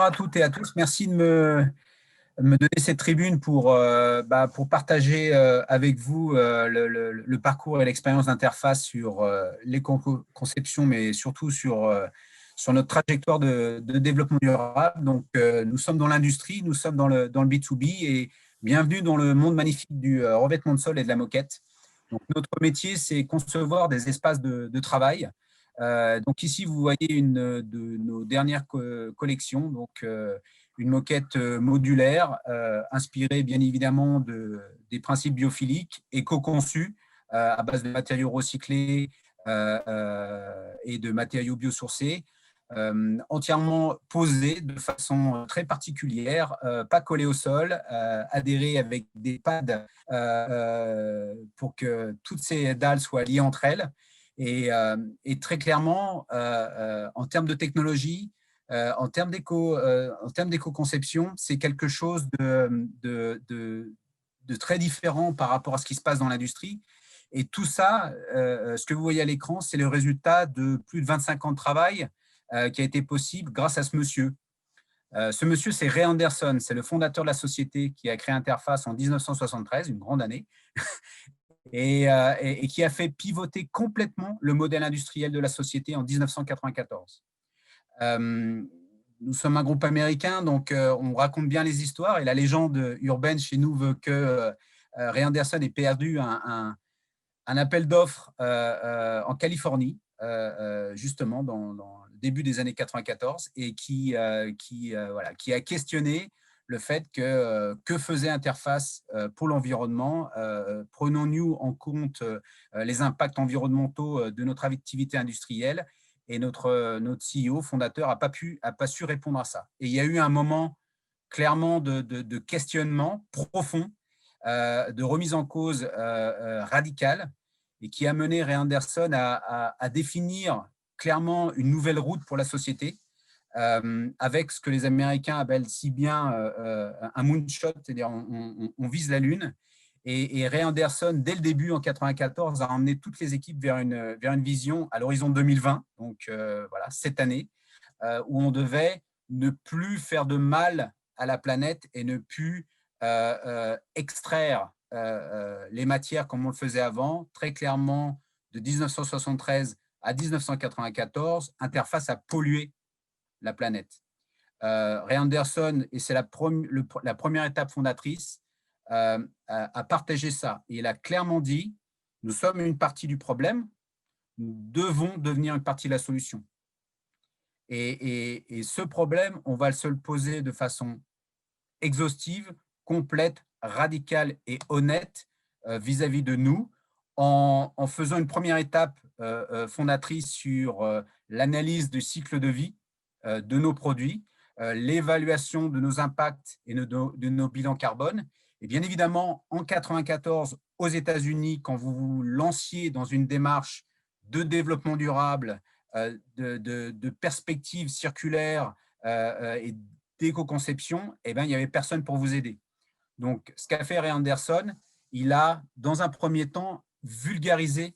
à toutes et à tous. Merci de me donner cette tribune pour partager avec vous le parcours et l'expérience d'interface sur l'éco-conception, mais surtout sur notre trajectoire de développement durable. Donc, nous sommes dans l'industrie, nous sommes dans le B2B et bienvenue dans le monde magnifique du revêtement de sol et de la moquette. Donc, notre métier, c'est concevoir des espaces de travail. Donc ici, vous voyez une de nos dernières collections, donc une moquette modulaire inspirée bien évidemment des principes biophiliques, éco-conçus à base de matériaux recyclés et de matériaux biosourcés, entièrement posés de façon très particulière, pas collés au sol, adhérés avec des pads pour que toutes ces dalles soient liées entre elles. Et très clairement, en termes de technologie, en termes d'éco-conception, c'est quelque chose de très différent par rapport à ce qui se passe dans l'industrie. Et tout ça, ce que vous voyez à l'écran, c'est le résultat de plus de 25 ans de travail qui a été possible grâce à ce monsieur. Ce monsieur, c'est Ray Anderson, c'est le fondateur de la société qui a créé Interface en 1973, une grande année. Et qui a fait pivoter complètement le modèle industriel de la société en 1994. Nous sommes un groupe américain, donc on raconte bien les histoires, et la légende urbaine chez nous veut que Ray Anderson ait perdu un appel d'offres en Californie, justement dans le début des années 94, et qui a questionné le fait que faisait Interface pour l'environnement. Prenons-nous en compte les impacts environnementaux de notre activité industrielle, et notre CEO fondateur n'a pas su répondre à ça. Et il y a eu un moment clairement de questionnement profond, de remise en cause radicale, et qui a mené Ray Anderson à définir clairement une nouvelle route pour la société, avec ce que les Américains appellent si bien un moonshot, c'est-à-dire on vise la Lune. Et Ray Anderson, dès le début, en 1994, a emmené toutes les équipes vers une vision à l'horizon 2020, donc voilà, cette année, où on devait ne plus faire de mal à la planète et ne plus extraire les matières comme on le faisait avant. Très clairement, de 1973 à 1994, Interface a pollué la planète. Ray Anderson, et c'est la première étape fondatrice, a partagé ça. Et il a clairement dit, nous sommes une partie du problème, nous devons devenir une partie de la solution. Et ce problème, on va se le poser de façon exhaustive, complète, radicale et honnête vis-à-vis de nous, en faisant une première étape fondatrice sur l'analyse du cycle de vie de nos produits, l'évaluation de nos impacts et de nos bilans carbone. Et bien évidemment, en 1994, aux États-Unis, quand vous vous lanciez dans une démarche de développement durable, de perspective circulaire et d'éco-conception, eh bien, il n'y avait personne pour vous aider. Donc, ce qu'a fait Ray Anderson, il a, dans un premier temps, vulgarisé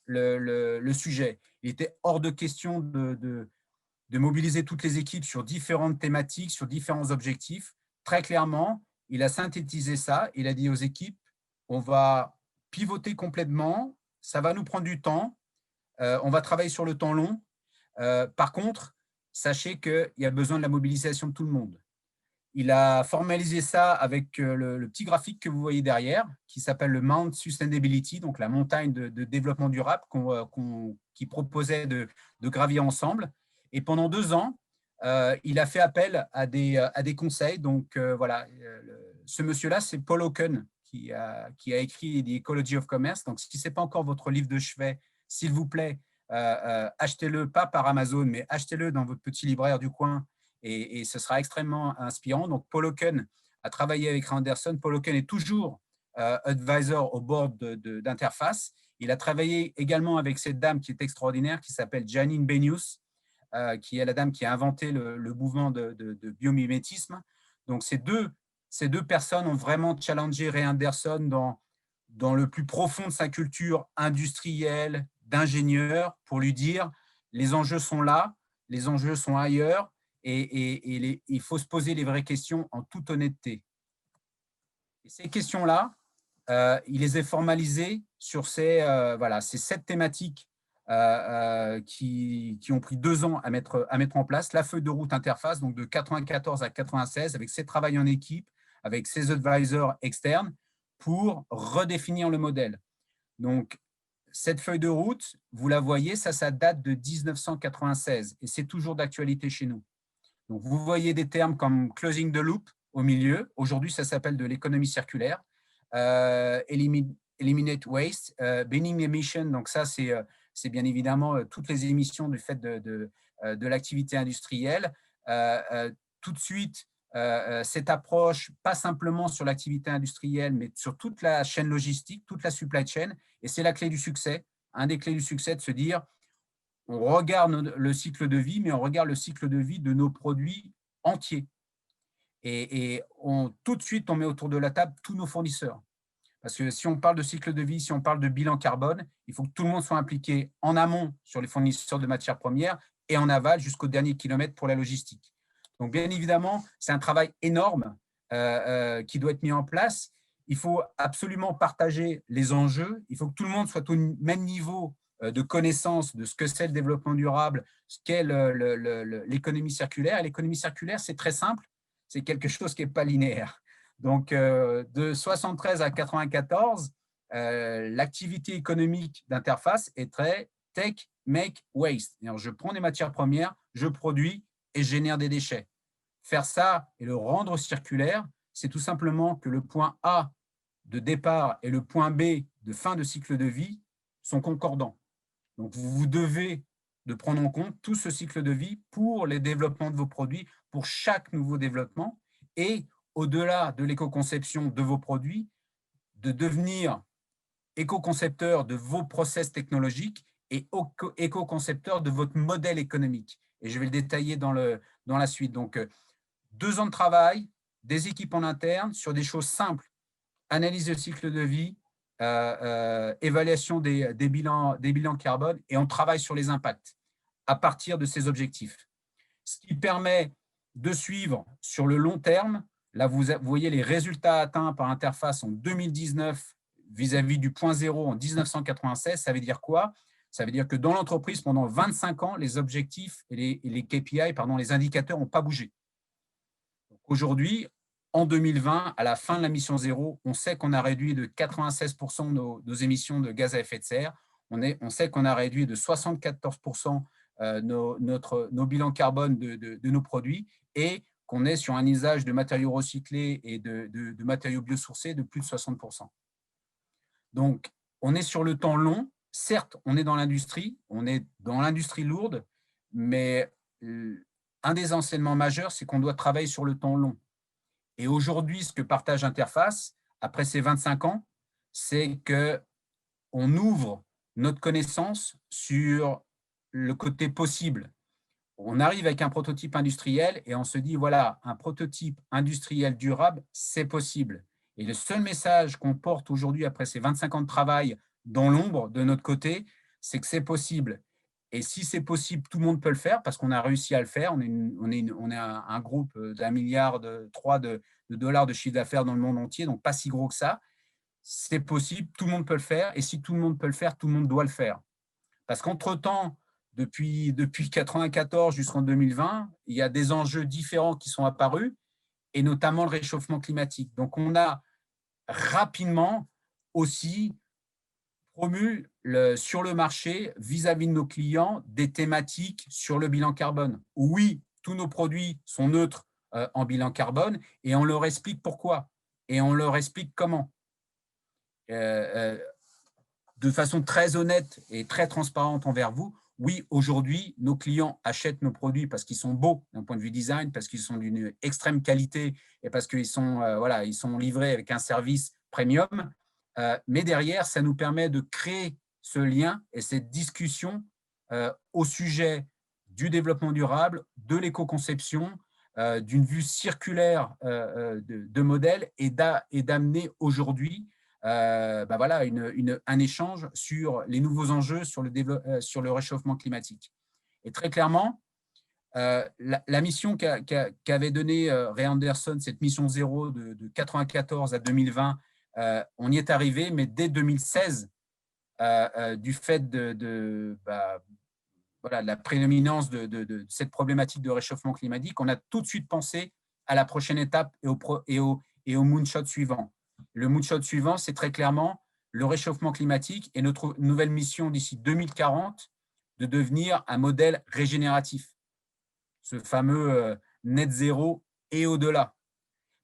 le sujet. Il était hors de question de mobiliser toutes les équipes sur différentes thématiques, sur différents objectifs. Très clairement, il a synthétisé ça. Il a dit aux équipes, on va pivoter complètement, ça va nous prendre du temps, on va travailler sur le temps long. Par contre, sachez qu'il y a besoin de la mobilisation de tout le monde. Il a formalisé ça avec le petit graphique que vous voyez derrière, qui s'appelle le Mount Sustainability, donc la montagne de développement durable qui proposait de gravir ensemble. Et pendant 2 ans, il a fait appel à des conseils. Donc voilà, ce monsieur-là, c'est Paul Hawken, qui a écrit The Ecology of Commerce. Donc si ce n'est pas encore votre livre de chevet, s'il vous plaît, achetez-le, pas par Amazon, mais achetez-le dans votre petit libraire du coin, et ce sera extrêmement inspirant. Donc Paul Hawken a travaillé avec Ray Anderson. Paul Hawken est toujours advisor au board d'Interface. Il a travaillé également avec cette dame qui est extraordinaire, qui s'appelle Janine Benyus, qui est la dame qui a inventé le mouvement de biomimétisme. Donc ces deux personnes ont vraiment challengé Ray Anderson dans le plus profond de sa culture industrielle, d'ingénieur, pour lui dire les enjeux sont là, les enjeux sont ailleurs, il faut se poser les vraies questions en toute honnêteté. Et ces questions-là, il les a formalisées sur ces 7 thématiques qui ont pris 2 ans à mettre en place. La feuille de route interface, donc de 94 à 96, avec ses travails en équipe, avec ses advisors externes, pour redéfinir le modèle. Donc, cette feuille de route, vous la voyez, ça date de 1996 et c'est toujours d'actualité chez nous. Donc, vous voyez des termes comme closing the loop au milieu. Aujourd'hui, ça s'appelle de l'économie circulaire. Eliminate waste, banning emission. Donc, ça, c'est bien évidemment toutes les émissions du fait de l'activité industrielle. Tout de suite, cette approche, pas simplement sur l'activité industrielle, mais sur toute la chaîne logistique, toute la supply chain. Et c'est la clé du succès. Un des clés du succès, de se dire, on regarde le cycle de vie, mais on regarde le cycle de vie de nos produits entiers. Et tout de suite, on met autour de la table tous nos fournisseurs. Parce que si on parle de cycle de vie, si on parle de bilan carbone, il faut que tout le monde soit impliqué en amont sur les fournisseurs de matières premières et en aval jusqu'au dernier kilomètre pour la logistique. Donc, bien évidemment, c'est un travail énorme qui doit être mis en place. Il faut absolument partager les enjeux. Il faut que tout le monde soit au même niveau de connaissance de ce que c'est le développement durable, ce qu'est l'économie circulaire. Et l'économie circulaire, c'est très simple, c'est quelque chose qui n'est pas linéaire. Donc, de 73 à 94, l'activité économique d'interface est très take, make, waste. Je prends des matières premières, je produis et je génère des déchets. Faire ça et le rendre circulaire, c'est tout simplement que le point A de départ et le point B de fin de cycle de vie sont concordants. Donc, vous devez de prendre en compte tout ce cycle de vie pour les développements de vos produits, pour chaque nouveau développement, et au-delà de l'éco-conception de vos produits, de devenir éco-concepteur de vos process technologiques et éco-concepteur de votre modèle économique. Et je vais le détailler dans la suite. Donc, 2 ans de travail, des équipes en interne sur des choses simples, analyse de cycle de vie, évaluation des bilans carbone, et on travaille sur les impacts à partir de ces objectifs. Ce qui permet de suivre sur le long terme. Là, vous voyez les résultats atteints par interface en 2019 vis-à-vis du point zéro en 1996. Ça veut dire quoi? Ça veut dire que dans l'entreprise, pendant 25 ans, les objectifs et les KPI, les indicateurs n'ont pas bougé. Aujourd'hui, en 2020, à la fin de la mission zéro, on sait qu'on a réduit de 96% nos émissions de gaz à effet de serre. On sait qu'on a réduit de 74% nos bilans carbone de nos produits et qu'on est sur un usage de matériaux recyclés et de matériaux biosourcés de plus de 60%. Donc, on est sur le temps long. Certes, on est dans l'industrie lourde, mais un des enseignements majeurs, c'est qu'on doit travailler sur le temps long. Et aujourd'hui, ce que partage Interface, après ces 25 ans, c'est qu'on ouvre notre connaissance sur le côté possible. On arrive avec un prototype industriel et on se dit, voilà, un prototype industriel durable, c'est possible. Et le seul message qu'on porte aujourd'hui, après ces 25 ans de travail dans l'ombre de notre côté, c'est que c'est possible. Et si c'est possible, tout le monde peut le faire parce qu'on a réussi à le faire. On est un groupe d'1,3 milliard de dollars de chiffre d'affaires dans le monde entier, donc pas si gros que ça. C'est possible, tout le monde peut le faire. Et si tout le monde peut le faire, tout le monde doit le faire. Parce qu'entre-temps, depuis 1994 jusqu'en 2020, il y a des enjeux différents qui sont apparus, et notamment le réchauffement climatique. Donc, on a rapidement aussi promu sur le marché, vis-à-vis de nos clients, des thématiques sur le bilan carbone. Oui, tous nos produits sont neutres en bilan carbone, et on leur explique pourquoi, et on leur explique comment. De façon très honnête et très transparente envers vous, oui, aujourd'hui, nos clients achètent nos produits parce qu'ils sont beaux d'un point de vue design, parce qu'ils sont d'une extrême qualité et parce qu'ils sont, ils sont livrés avec un service premium. Mais derrière, ça nous permet de créer ce lien et cette discussion au sujet du développement durable, de l'éco-conception, d'une vue circulaire de modèle, et d'amener aujourd'hui un échange sur les nouveaux enjeux sur le réchauffement climatique. Et très clairement, La mission qu'avait donnée Ray Anderson, cette mission zéro de 1994 à 2020, on y est arrivé, mais dès 2016, du fait voilà, de la prédominance de cette problématique de réchauffement climatique, on a tout de suite pensé à la prochaine étape et au moonshot suivant. Le moonshot suivant, c'est très clairement le réchauffement climatique et notre nouvelle mission d'ici 2040 de devenir un modèle régénératif, ce fameux net zéro et au-delà.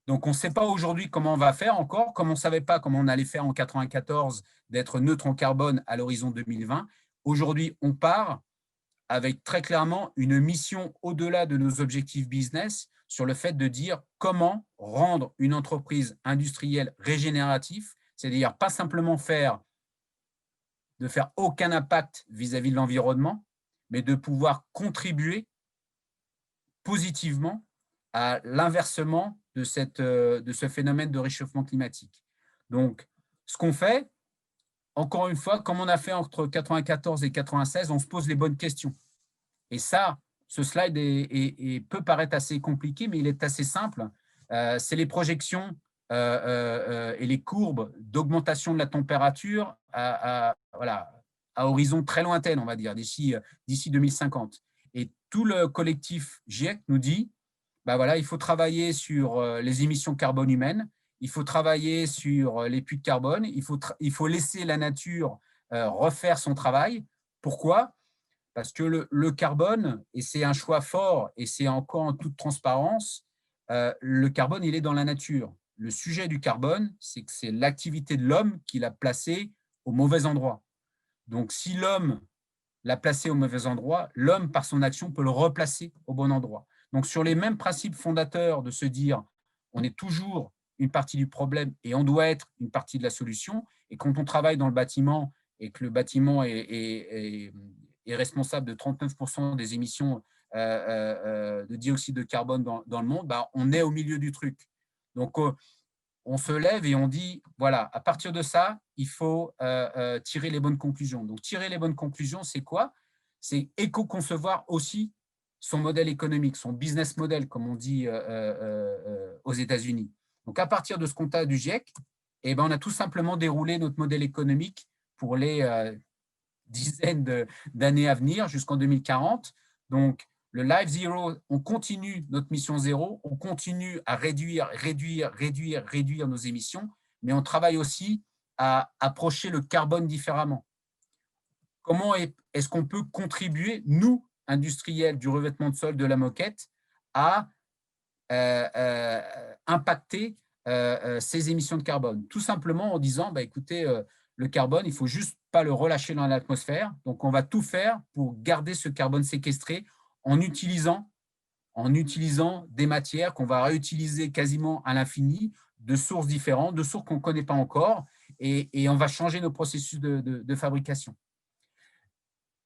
Donc, on ne sait pas aujourd'hui comment on va faire encore, comme on ne savait pas comment on allait faire en 1994 d'être neutre en carbone à l'horizon 2020. Aujourd'hui, on part avec très clairement une mission au-delà de nos objectifs business sur le fait de dire comment rendre une entreprise industrielle régénérative, c'est-à-dire pas simplement de faire aucun impact vis-à-vis de l'environnement, mais de pouvoir contribuer positivement à l'inversement de ce phénomène de réchauffement climatique. Donc, ce qu'on fait, encore une fois, comme on a fait entre 94 et 96, on se pose les bonnes questions. Et ça, ce slide peut paraître assez compliqué, mais il est assez simple. C'est les projections et les courbes d'augmentation de la température voilà, à horizon très lointaine, on va dire, d'ici 2050. Et tout le collectif GIEC nous dit, bah voilà, il faut travailler sur les émissions carbone humaines, il faut travailler sur les puits de carbone, il faut laisser la nature refaire son travail. Pourquoi ? Parce que le carbone, et c'est un choix fort, et c'est encore en toute transparence, le carbone, il est dans la nature. Le sujet du carbone, c'est que c'est l'activité de l'homme qui l'a placé au mauvais endroit. Donc, si l'homme l'a placé au mauvais endroit, l'homme, par son action, peut le replacer au bon endroit. Donc, sur les mêmes principes fondateurs de se dire, on est toujours une partie du problème et on doit être une partie de la solution. Et quand on travaille dans le bâtiment et que le bâtiment est responsable de 39% des émissions de dioxyde de carbone dans le monde, bah, on est au milieu du truc. Donc, on se lève et on dit, voilà, à partir de ça, il faut tirer les bonnes conclusions. Donc, tirer les bonnes conclusions, c'est quoi? C'est éco-concevoir aussi son modèle économique, son business model, comme on dit aux États-Unis. Donc, à partir de ce constat du GIEC, eh ben, on a tout simplement déroulé notre modèle économique pour les dizaines d'années à venir, jusqu'en 2040. Donc, le Live Zero, on continue notre mission zéro, on continue à réduire nos émissions, mais on travaille aussi à approcher le carbone différemment. Comment est-ce qu'on peut contribuer, nous, industriels du revêtement de sol de la moquette, à impacter ces émissions de carbone? Tout simplement en disant, bah, écoutez, le carbone, il ne faut juste pas le relâcher dans l'atmosphère. Donc, on va tout faire pour garder ce carbone séquestré en utilisant des matières qu'on va réutiliser quasiment à l'infini, de sources différentes, de sources qu'on ne connaît pas encore, et on va changer nos processus de fabrication.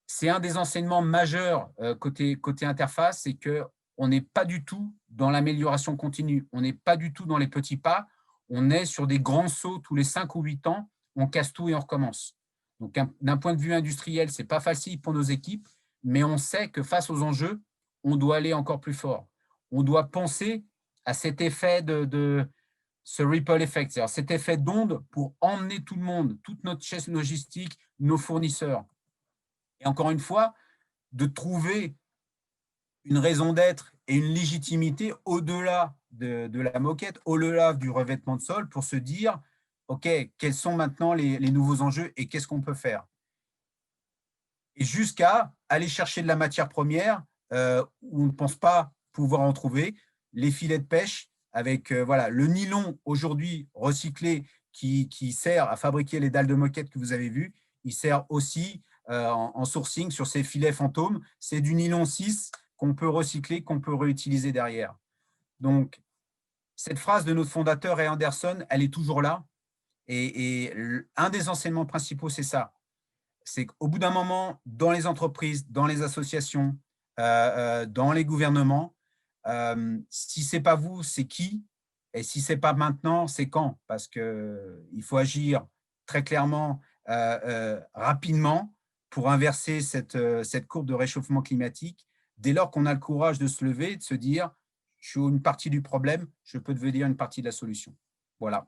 C'est un des enseignements majeurs côté interface, c'est qu'on n'est pas du tout dans l'amélioration continue, on n'est pas du tout dans les petits pas, on est sur des grands sauts tous les 5 ou 8 ans, on casse tout et on recommence. Donc, d'un point de vue industriel, ce n'est pas facile pour nos équipes, mais on sait que face aux enjeux, on doit aller encore plus fort. On doit penser à cet effet ce ripple effect, c'est-à-dire cet effet d'onde pour emmener tout le monde, toute notre chaîne logistique, nos fournisseurs. Et encore une fois, de trouver une raison d'être et une légitimité au-delà de la moquette, au-delà du revêtement de sol, pour se dire, OK, quels sont maintenant les nouveaux enjeux et qu'est-ce qu'on peut faire? Et jusqu'à aller chercher de la matière première où on ne pense pas pouvoir en trouver, les filets de pêche avec voilà, le nylon aujourd'hui recyclé qui sert à fabriquer les dalles de moquette que vous avez vues, il sert aussi en sourcing sur ces filets fantômes. C'est du nylon 6 qu'on peut recycler, qu'on peut réutiliser derrière. Donc, cette phrase de notre fondateur Ray Anderson, elle est toujours là. Et un des enseignements principaux, c'est ça. C'est qu'au bout d'un moment, dans les entreprises, dans les associations, dans les gouvernements, si ce n'est pas vous, c'est qui? Et si ce n'est pas maintenant, c'est quand? Parce qu'il faut agir très clairement, rapidement, pour inverser cette courbe de réchauffement climatique dès lors qu'on a le courage de se lever, de se dire, je suis une partie du problème, je peux devenir une partie de la solution. Voilà.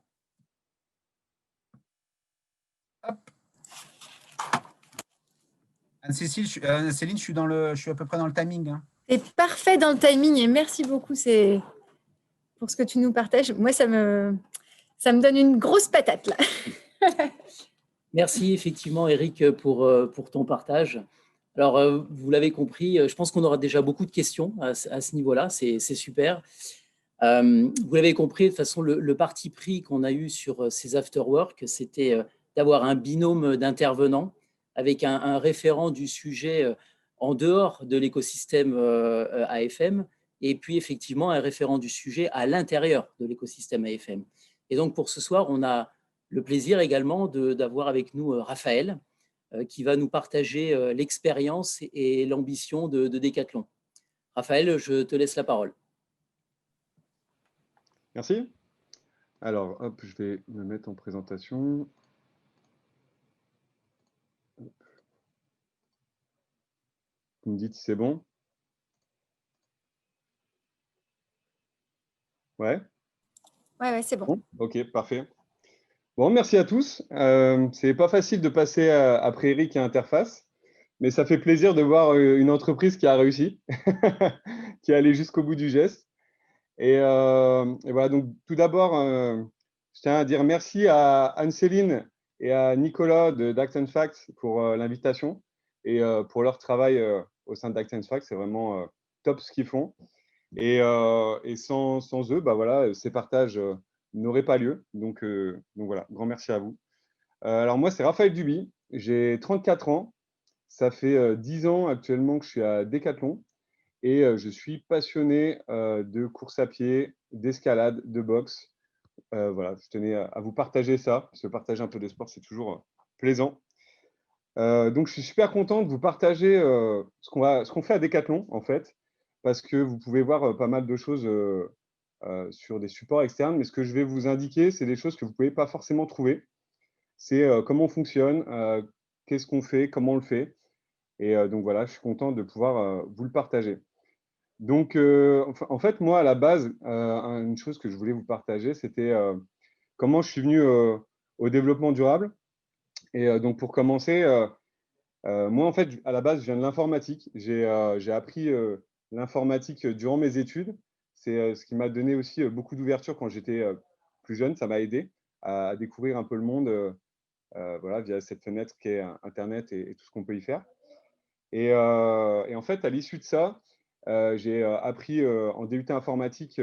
Hop. Anne-Cécile, Céline, je suis à peu près dans le timing, hein. C'est parfait dans le timing et merci beaucoup pour ce que tu nous partages. Moi, ça me donne une grosse patate là. Merci effectivement Eric pour ton partage. Alors, vous l'avez compris, je pense qu'on aura déjà beaucoup de questions à ce niveau-là, c'est super. Vous l'avez compris, de toute façon, le parti pris qu'on a eu sur ces afterwork, c'était d'avoir un binôme d'intervenants avec un référent du sujet en dehors de l'écosystème AFM et puis effectivement un référent du sujet à l'intérieur de l'écosystème AFM. Et donc, pour ce soir, on a le plaisir également d'avoir avec nous Raphaël, qui va nous partager l'expérience et l'ambition de Decathlon. Raphaël, je te laisse la parole. Merci. Alors, hop, je vais me mettre en présentation. Vous me dites si c'est bon? Ouais? Ouais, c'est bon. Ok, parfait. Bon, merci à tous. C'est pas facile de passer après Eric à Interface, mais ça fait plaisir de voir une entreprise qui a réussi, qui est allée jusqu'au bout du geste. Et voilà, donc tout d'abord, je tiens à dire merci à Anne-Céline et à Nicolas d'Act & Facts pour l'invitation et pour leur travail au sein d'Act & Facts. C'est vraiment top ce qu'ils font. Et sans eux, bah voilà, ces partages n'auraient pas lieu. Donc voilà, grand merci à vous. Alors moi, c'est Raphaël Duby, j'ai 34 ans. Ça fait 10 ans actuellement que je suis à Decathlon. Et je suis passionné de course à pied, d'escalade, de boxe. Voilà, je tenais à vous partager ça, parce que partager un peu de sport, c'est toujours plaisant. Donc, je suis super content de vous partager ce qu'on fait à Decathlon, en fait, parce que vous pouvez voir pas mal de choses sur des supports externes, mais ce que je vais vous indiquer, c'est des choses que vous ne pouvez pas forcément trouver. C'est comment on fonctionne, qu'est-ce qu'on fait, comment on le fait. Et donc, voilà, je suis content de pouvoir vous le partager. Donc, en fait, moi, à la base, une chose que je voulais vous partager, c'était comment je suis venu au développement durable. Et donc, pour commencer, moi, en fait, à la base, je viens de l'informatique. J'ai appris l'informatique durant mes études. C'est ce qui m'a donné aussi beaucoup d'ouverture quand j'étais plus jeune. Ça m'a aidé à découvrir un peu le monde voilà, via cette fenêtre qui est Internet et tout ce qu'on peut y faire. Et en fait, à l'issue de ça, j'ai appris en DUT informatique,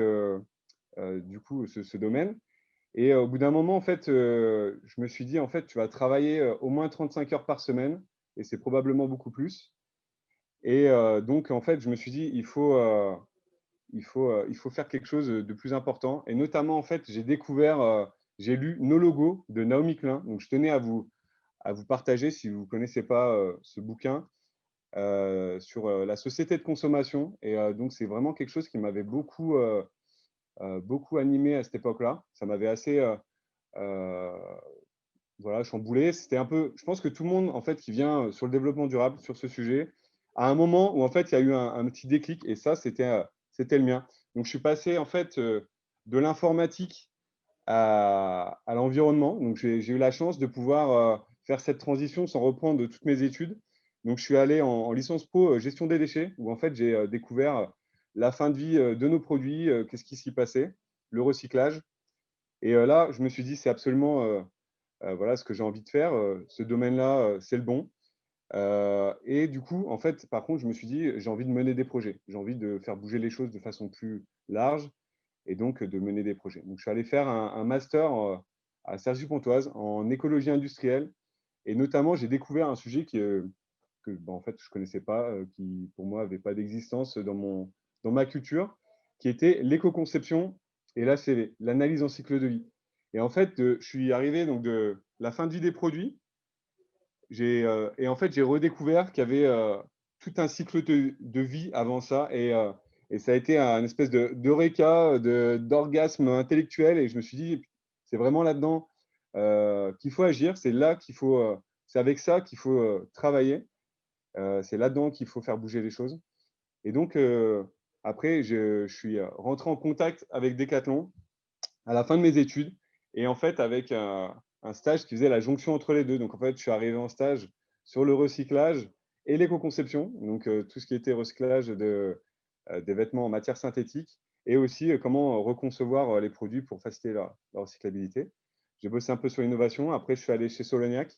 du coup, ce domaine. Et au bout d'un moment, en fait, je me suis dit, en fait, tu vas travailler au moins 35 heures par semaine, et c'est probablement beaucoup plus. Et donc, en fait, je me suis dit, il faut faire quelque chose de plus important. Et notamment, en fait, j'ai lu Nos logos de Naomi Klein. Donc, je tenais à vous partager, si vous ne connaissez pas ce bouquin, sur la société de consommation. Et donc, c'est vraiment quelque chose qui m'avait beaucoup animé à cette époque-là. Ça m'avait assez voilà, chamboulé. C'était un peu, je pense que tout le monde, en fait, qui vient sur le développement durable, sur ce sujet, à un moment où, en fait, il y a eu un petit déclic. Et ça, c'était le mien. Donc, je suis passé, en fait, de l'informatique à l'environnement. Donc, j'ai eu la chance de pouvoir faire cette transition sans reprendre toutes mes études. Donc, je suis allé en licence pro gestion des déchets, où en fait, j'ai découvert la fin de vie de nos produits, qu'est-ce qui s'y passait, le recyclage. Et là, je me suis dit, c'est absolument voilà, ce que j'ai envie de faire. Ce domaine-là, c'est le bon. Et du coup, en fait, par contre, je me suis dit, j'ai envie de mener des projets. J'ai envie de faire bouger les choses de façon plus large et donc de mener des projets. Donc, je suis allé faire un master à Cergy-Pontoise en écologie industrielle. Et notamment, j'ai découvert un sujet que en fait, je ne connaissais pas, qui pour moi n'avait pas d'existence dans ma culture, qui était l'éco-conception et l'ACV, l'analyse en cycle de vie. Et en fait, je suis arrivé donc, de la fin de vie des produits. Et en fait, j'ai redécouvert qu'il y avait tout un cycle de vie avant ça. Et ça a été un espèce d'eureka, d'orgasme intellectuel. Et je me suis dit, c'est vraiment là-dedans qu'il faut agir. C'est là c'est avec ça qu'il faut travailler. C'est là-dedans qu'il faut faire bouger les choses. Et donc, après, je suis rentré en contact avec Decathlon à la fin de mes études et en fait, avec un stage qui faisait la jonction entre les deux. Donc, en fait, je suis arrivé en stage sur le recyclage et l'éco-conception, donc tout ce qui était recyclage des vêtements en matière synthétique et aussi comment reconcevoir les produits pour faciliter la recyclabilité. J'ai bossé un peu sur l'innovation. Après, je suis allé chez Soloniac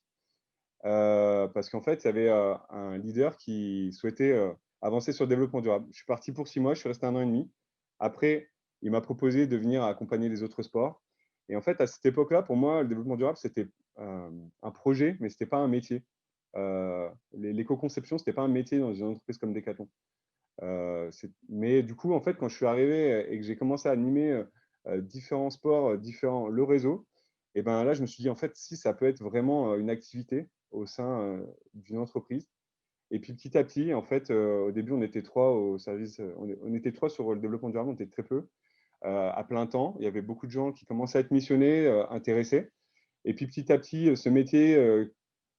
parce qu'en fait, il y avait un leader qui souhaitait avancer sur le développement durable. Je suis parti pour 6 mois, je suis resté 1 an et demi. Après, il m'a proposé de venir accompagner les autres sports. Et en fait, à cette époque-là, pour moi, le développement durable, c'était un projet, mais ce n'était pas un métier. L'éco-conception, ce n'était pas un métier dans une entreprise comme Decathlon. Mais du coup, en fait, quand je suis arrivé et que j'ai commencé à animer différents sports, le réseau, et ben là, je me suis dit, en fait, si ça peut être vraiment une activité au sein d'une entreprise. Et puis petit à petit, en fait, au début, on était 3 au service, on était 3 sur le développement durable, on était très peu, à plein temps. Il y avait beaucoup de gens qui commençaient à être missionnés, intéressés. Et puis petit à petit, ce métier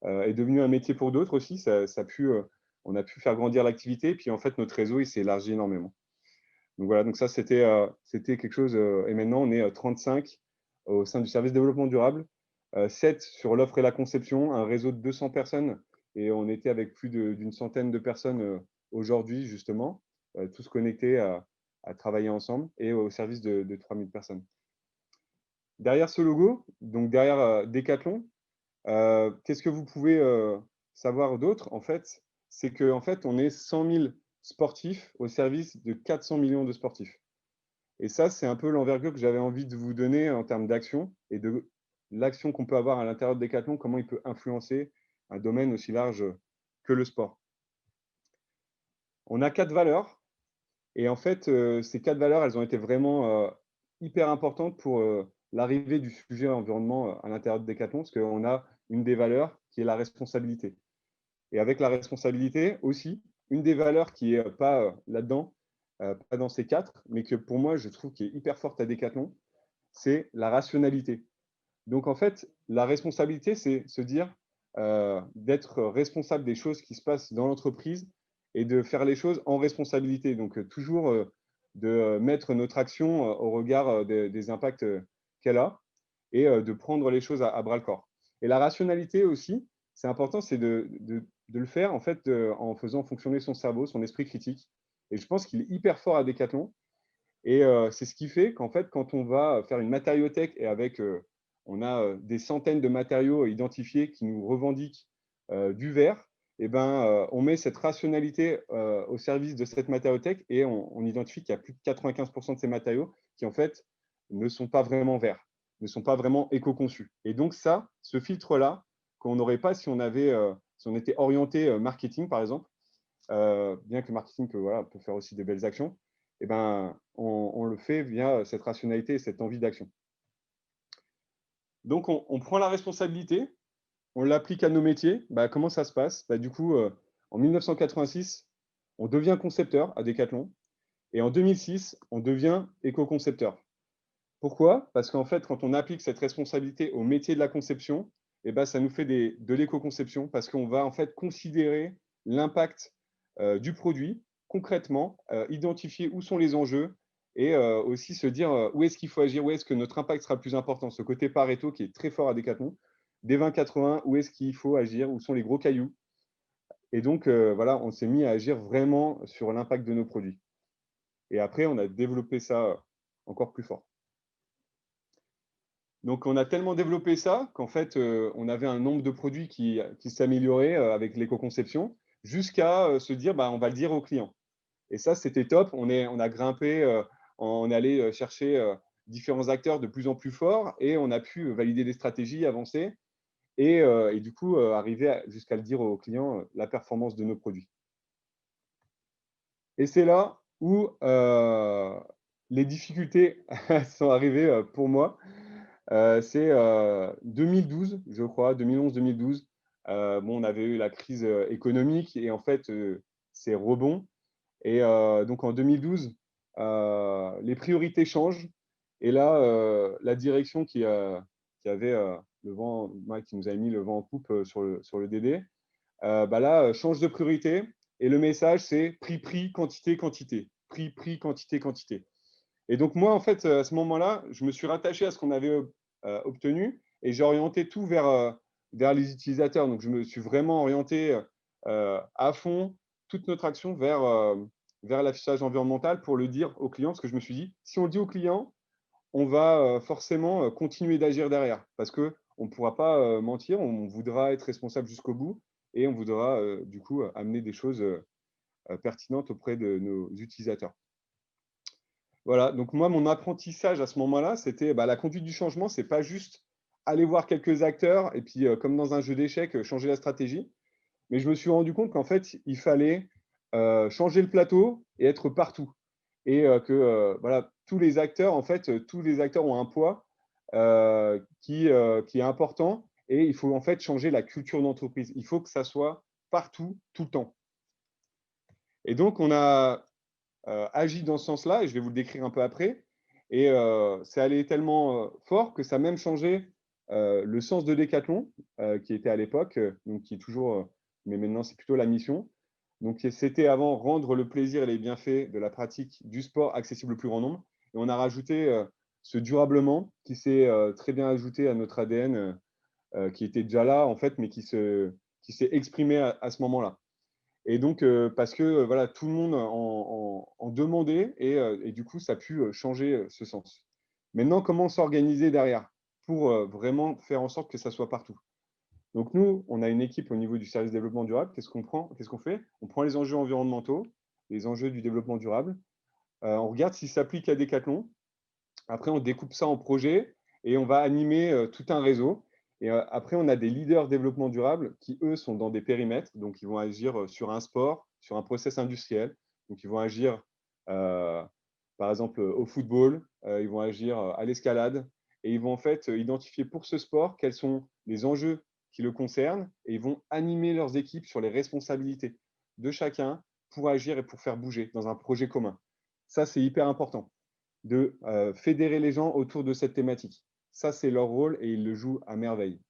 est devenu un métier pour d'autres aussi. On a pu faire grandir l'activité. Et puis en fait, notre réseau, il s'est élargi énormément. Donc voilà, donc ça, c'était quelque chose. Et maintenant, on est 35 au sein du service développement durable, 7 sur l'offre et la conception, un réseau de 200 personnes. Et on était avec plus d'une centaine de personnes aujourd'hui, justement, tous connectés à travailler ensemble et au service de 3000 personnes. Derrière ce logo, donc derrière Decathlon, qu'est-ce que vous pouvez savoir d'autre? En fait, c'est qu'en fait, on est 100 000 sportifs au service de 400 millions de sportifs. Et ça, c'est un peu l'envergure que j'avais envie de vous donner en termes d'action et de l'action qu'on peut avoir à l'intérieur de Decathlon, comment il peut influencer un domaine aussi large que le sport. On a 4 valeurs et en fait, ces 4 valeurs, elles ont été vraiment hyper importantes pour l'arrivée du sujet environnement à l'intérieur de Decathlon, parce qu'on a une des valeurs qui est la responsabilité. Et avec la responsabilité aussi, une des valeurs qui n'est pas là-dedans, pas dans ces 4, mais que pour moi, je trouve qui est hyper forte à Decathlon, c'est la rationalité. Donc en fait, la responsabilité, c'est se dire d'être responsable des choses qui se passent dans l'entreprise et de faire les choses en responsabilité. Donc toujours de mettre notre action au regard des impacts qu'elle a et de prendre les choses à bras le corps. Et la rationalité aussi, c'est important, c'est de le faire en fait en faisant fonctionner son cerveau, son esprit critique. Et je pense qu'il est hyper fort à Decathlon. Et c'est ce qui fait qu'en fait, quand on va faire une matériothèque et avec, on a des centaines de matériaux identifiés qui nous revendiquent du verre, et ben, on met cette rationalité au service de cette matériothèque et on identifie qu'il y a plus de 95% de ces matériaux qui en fait ne sont pas vraiment verts, ne sont pas vraiment éco-conçus. Et donc ça, ce filtre-là, qu'on n'aurait pas si si on était orienté marketing, par exemple, bien que le marketing voilà, peut faire aussi des belles actions, eh ben, on le fait via cette rationalité et cette envie d'action. Donc, on prend la responsabilité, on l'applique à nos métiers. Bah, comment ça se passe? Du coup, en 1986, on devient concepteur à Decathlon. Et en 2006, on devient éco-concepteur. Pourquoi? Parce qu'en fait, quand on applique cette responsabilité au métier de la conception, eh ben, ça nous fait de l'éco-conception parce qu'on va en fait considérer l'impact du produit concrètement, identifier où sont les enjeux et aussi se dire où est-ce qu'il faut agir, où est-ce que notre impact sera le plus important. Ce côté Pareto qui est très fort à Decathlon, des 20-80, où est-ce qu'il faut agir, où sont les gros cailloux. Et donc, voilà, on s'est mis à agir vraiment sur l'impact de nos produits. Et après, on a développé ça encore plus fort. Donc, on a tellement développé ça qu'en fait, on avait un nombre de produits qui s'améliorait avec l'éco-conception jusqu'à se dire, on va le dire aux clients. Et ça, c'était top. On a grimpé, on est allé chercher différents acteurs de plus en plus forts et on a pu valider des stratégies, avancer et du coup, arriver jusqu'à le dire aux clients, la performance de nos produits. Et c'est là où les difficultés sont arrivées pour moi. C'est 2012, je crois, 2011-2012. On avait eu la crise économique et en fait, c'est rebond. Et donc en 2012, les priorités changent. Et là, la direction qui avait le vent, qui nous avait mis le vent en poupe sur le DD, là, change de priorité Et le message, c'est prix, prix, quantité, quantité. Prix, prix, quantité, quantité. Et donc, moi, en fait, à ce moment-là, je me suis rattaché à ce qu'on avait obtenu et j'ai orienté tout vers les utilisateurs. Donc, je me suis vraiment orienté à fond toute notre action vers l'affichage environnemental pour le dire aux clients. Parce que je me suis dit, si on le dit aux clients, on va forcément continuer d'agir derrière. Parce qu'on ne pourra pas mentir, on voudra être responsable jusqu'au bout et on voudra, du coup, amener des choses pertinentes auprès de nos utilisateurs. Voilà, donc moi, mon apprentissage à ce moment-là, c'était la conduite du changement, ce n'est pas juste aller voir quelques acteurs et puis, comme dans un jeu d'échecs, changer la stratégie. Mais je me suis rendu compte qu'en fait, il fallait changer le plateau et être partout. Et que voilà, tous les acteurs, en fait, tous les acteurs ont un poids qui est important et il faut en fait changer la culture d'entreprise. Il faut que ça soit partout, tout le temps. Et donc, on a agit dans ce sens-là, et je vais vous le décrire un peu après. Et c'est allé tellement fort que ça a même changé le sens de Decathlon, qui était à l'époque, donc qui est toujours, mais maintenant c'est plutôt la mission. Donc c'était avant rendre le plaisir et les bienfaits de la pratique du sport accessible au plus grand nombre. Et on a rajouté ce durablement qui s'est très bien ajouté à notre ADN, qui était déjà là en fait, mais qui s'est exprimé à ce moment-là. Et donc, parce que voilà, tout le monde en demandait et du coup, ça a pu changer ce sens. Maintenant, comment s'organiser derrière pour vraiment faire en sorte que ça soit partout? Donc, nous, on a une équipe au niveau du service développement durable. Qu'est-ce qu'on fait? On prend les enjeux environnementaux, les enjeux du développement durable. On regarde s'ils s'appliquent à Decathlon. Après, on découpe ça en projets et on va animer tout un réseau. Et après, on a des leaders développement durable qui, eux, sont dans des périmètres. Donc, ils vont agir sur un sport, sur un process industriel. Donc, ils vont agir, par exemple, au football. Ils vont agir à l'escalade. Et ils vont en fait identifier pour ce sport quels sont les enjeux qui le concernent. Et ils vont animer leurs équipes sur les responsabilités de chacun pour agir et pour faire bouger dans un projet commun. Ça, c'est hyper important de fédérer les gens autour de cette thématique. Ça, c'est leur rôle et ils le jouent à merveille.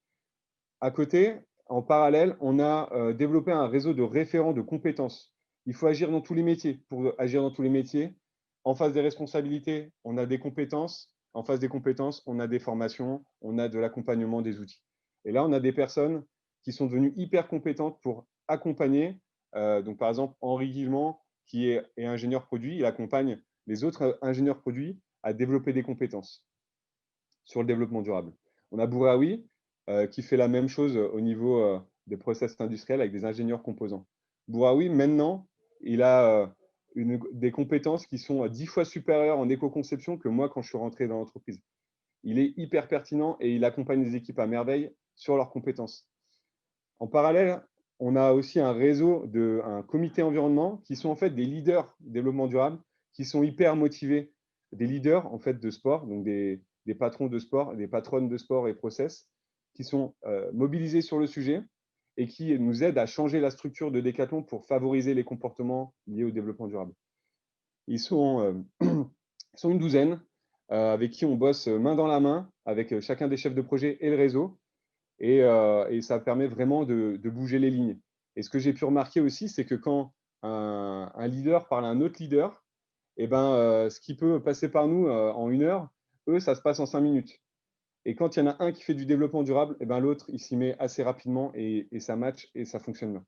À côté, en parallèle, on a développé un réseau de référents de compétences. Il faut agir dans tous les métiers. Pour agir dans tous les métiers, en face des responsabilités, on a des compétences. En face des compétences, on a des formations, on a de l'accompagnement, des outils. Et là, on a des personnes qui sont devenues hyper compétentes pour accompagner. Donc, par exemple, Henri Guillemont, qui est ingénieur produit, il accompagne les autres ingénieurs produits à développer des compétences sur le développement durable. On a Bouraoui qui fait la même chose au niveau des process industriels avec des ingénieurs composants. Bouraoui, maintenant, il a des compétences qui sont 10 fois supérieures en éco-conception que moi quand je suis rentré dans l'entreprise. Il est hyper pertinent et il accompagne les équipes à merveille sur leurs compétences. En parallèle, on a aussi un réseau, un comité environnement qui sont en fait des leaders développement durable, qui sont hyper motivés, des leaders en fait de sport, donc des patrons de sport, des patronnes de sport et process, qui sont mobilisés sur le sujet et qui nous aident à changer la structure de Decathlon pour favoriser les comportements liés au développement durable. Ils sont une douzaine avec qui on bosse main dans la main avec chacun des chefs de projet et le réseau. Et ça permet vraiment de bouger les lignes. Et ce que j'ai pu remarquer aussi, c'est que quand un leader parle à un autre leader, eh ben, ce qui peut passer par nous en 1 heure, eux, ça se passe en 5 minutes. Et quand il y en a un qui fait du développement durable, eh ben, l'autre, il s'y met assez rapidement et ça match et ça fonctionne bien.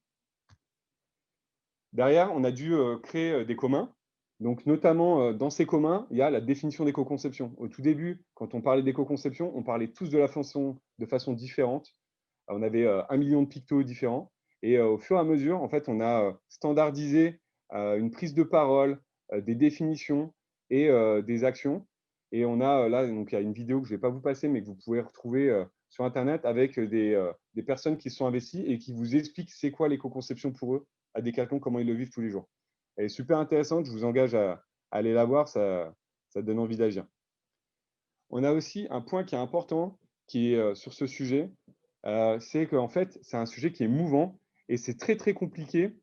Derrière, on a dû créer des communs. Donc, notamment, dans ces communs, il y a la définition d'éco-conception. Au tout début, quand on parlait d'éco-conception, on parlait tous de façon différente. On avait 1 million de pictos différents. Et au fur et à mesure, en fait, on a standardisé une prise de parole, des définitions et des actions. Et on a là, donc, il y a une vidéo que je ne vais pas vous passer, mais que vous pouvez retrouver sur Internet avec des personnes qui se sont investies et qui vous expliquent c'est quoi l'éco-conception pour eux à Decathlon, comment ils le vivent tous les jours. Elle est super intéressante, je vous engage à aller la voir, ça donne envie d'agir. On a aussi un point qui est important qui est sur ce sujet, c'est qu'en fait, c'est un sujet qui est mouvant et c'est très, très compliqué,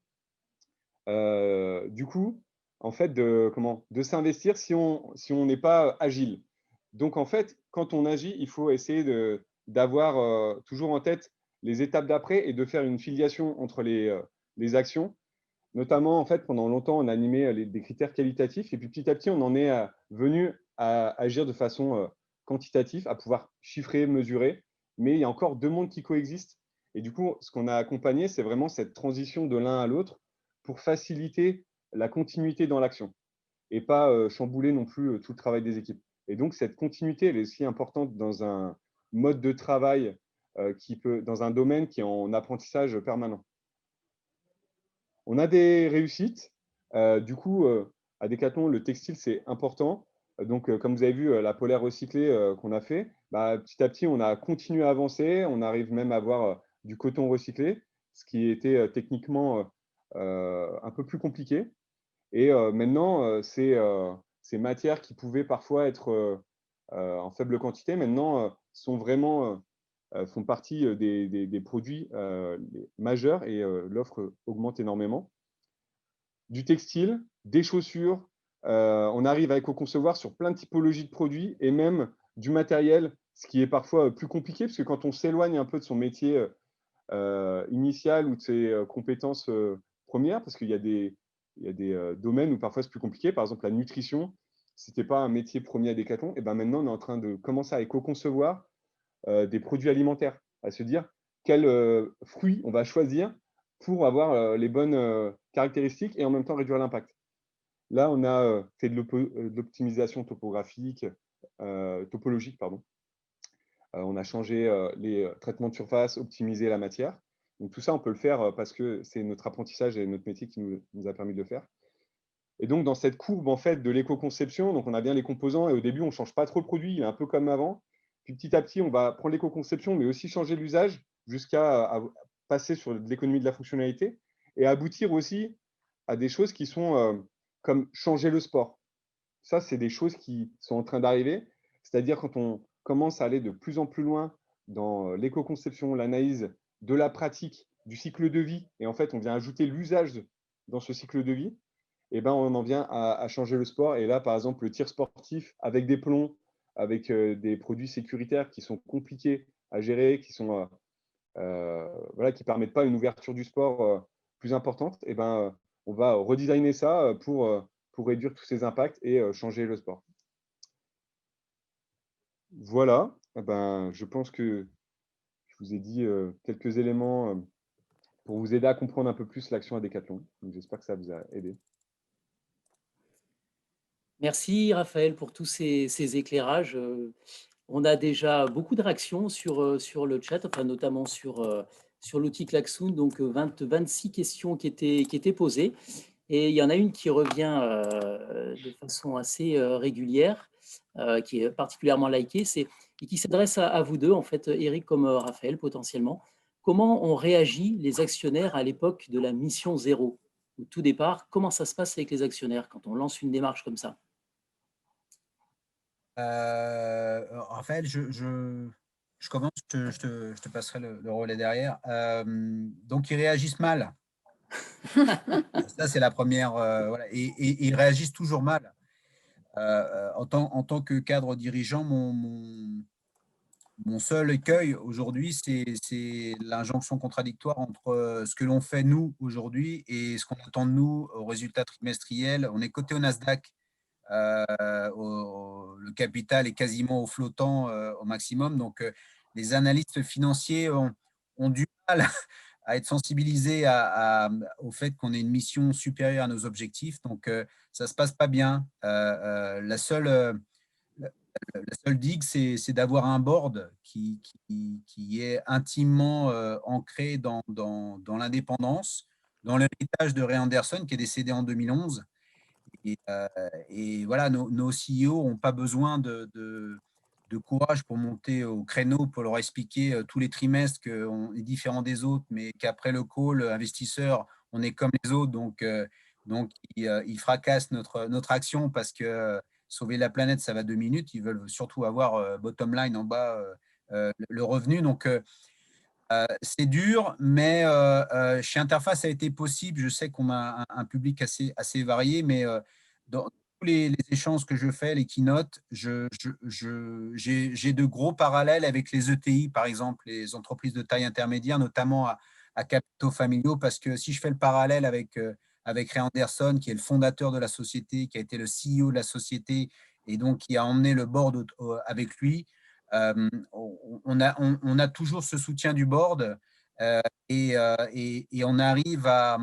du coup, en fait, de s'investir si on n'est pas agile. Donc, en fait, quand on agit, il faut essayer d'avoir toujours en tête les étapes d'après et de faire une filiation entre les actions Notamment, en fait, pendant longtemps, on a animé des critères qualitatifs et puis petit à petit, on en est venu à agir de façon quantitative, à pouvoir chiffrer, mesurer. Mais il y a encore deux mondes qui coexistent. Et du coup, ce qu'on a accompagné, c'est vraiment cette transition de l'un à l'autre pour faciliter la continuité dans l'action et pas chambouler non plus tout le travail des équipes. Et donc, cette continuité, elle est aussi importante dans un mode de travail dans un domaine qui est en apprentissage permanent. On a des réussites. Du coup, à Decathlon, le textile, c'est important. Donc, comme vous avez vu, la polaire recyclée qu'on a fait, bah, petit à petit, on a continué à avancer. On arrive même à avoir du coton recyclé, ce qui était techniquement un peu plus compliqué. Et maintenant, ces matières qui pouvaient parfois être en faible quantité, maintenant, sont vraiment font partie des produits majeurs et l'offre augmente énormément. Du textile, des chaussures, on arrive à éco-concevoir sur plein de typologies de produits et même du matériel, ce qui est parfois plus compliqué parce que quand on s'éloigne un peu de son métier initial ou de ses compétences premières, parce qu'il y a des domaines où parfois c'est plus compliqué, par exemple la nutrition, si ce n'était pas un métier premier à Decathlon, et ben maintenant on est en train de commencer à éco-concevoir des produits alimentaires, à se dire quels fruits on va choisir pour avoir les bonnes caractéristiques et en même temps réduire l'impact. Là, on a fait de l'optimisation topographique, topologique, pardon. On a changé les traitements de surface, optimisé la matière. Donc tout ça, on peut le faire parce que c'est notre apprentissage et notre métier qui nous a permis de le faire. Et donc, dans cette courbe en fait, de l'éco-conception, donc on a bien les composants et au début, on ne change pas trop le produit, il est un peu comme avant. Puis petit à petit, on va prendre l'éco-conception, mais aussi changer l'usage jusqu'à passer sur de l'économie de la fonctionnalité et aboutir aussi à des choses qui sont comme changer le sport. Ça, c'est des choses qui sont en train d'arriver. C'est-à-dire quand on commence à aller de plus en plus loin dans l'éco-conception, l'analyse de la pratique, du cycle de vie, et en fait, on vient ajouter l'usage dans ce cycle de vie, et ben, on en vient à changer le sport. Et là, par exemple, le tir sportif avec des plombs, avec des produits sécuritaires qui sont compliqués à gérer, qui sont voilà, qui permettent pas une ouverture du sport plus importante, et ben, on va redesigner ça pour réduire tous ces impacts et changer le sport. Voilà, eh ben, je pense que je vous ai dit quelques éléments pour vous aider à comprendre un peu plus l'action à Decathlon. J'espère que ça vous a aidé. Merci Raphaël pour tous ces éclairages. On a déjà beaucoup de réactions sur le chat, enfin, notamment sur l'outil Klaxoon, donc 26 questions qui étaient posées. Et il y en a une qui revient de façon assez régulière, qui est particulièrement likée, et qui s'adresse à vous deux, en fait, Eric comme Raphaël, potentiellement. Comment ont réagi les actionnaires à l'époque de la mission zéro? Au tout départ, comment ça se passe avec les actionnaires quand on lance une démarche comme ça? Raphaël, je commence, je te passerai le relais derrière. Donc, ils réagissent mal. Ça, c'est la première. Voilà. Et ils réagissent toujours mal. En tant que cadre dirigeant, mon seul écueil aujourd'hui, c'est l'injonction contradictoire entre ce que l'on fait nous aujourd'hui et ce qu'on attend de nous au résultat trimestriel. On est coté au Nasdaq. Le capital est quasiment au flottant au maximum. Donc, les analystes financiers ont du mal à être sensibilisés au fait qu'on ait une mission supérieure à nos objectifs. Donc, ça ne se passe pas bien. La seule digue, c'est d'avoir un board qui est intimement ancré dans l'indépendance, dans l'héritage de Ray Anderson, qui est décédé en 2011. Et voilà, nos CEO n'ont pas besoin de courage pour monter au créneau, pour leur expliquer tous les trimestres qu'on est différent des autres, mais qu'après le call investisseur, on est comme les autres. Donc ils fracassent notre action parce que sauver la planète, ça va 2 minutes. Ils veulent surtout avoir bottom line en bas, le revenu. Donc, c'est dur, mais chez Interface, ça a été possible. Je sais qu'on a un public assez varié, mais dans tous les échanges que je fais, les keynotes, j'ai de gros parallèles avec les ETI, par exemple, les entreprises de taille intermédiaire, notamment à capitaux familiaux, parce que si je fais le parallèle avec avec Ray Anderson, qui est le fondateur de la société, qui a été le CEO de la société et donc qui a emmené le board avec lui. On a toujours ce soutien du board et on arrive à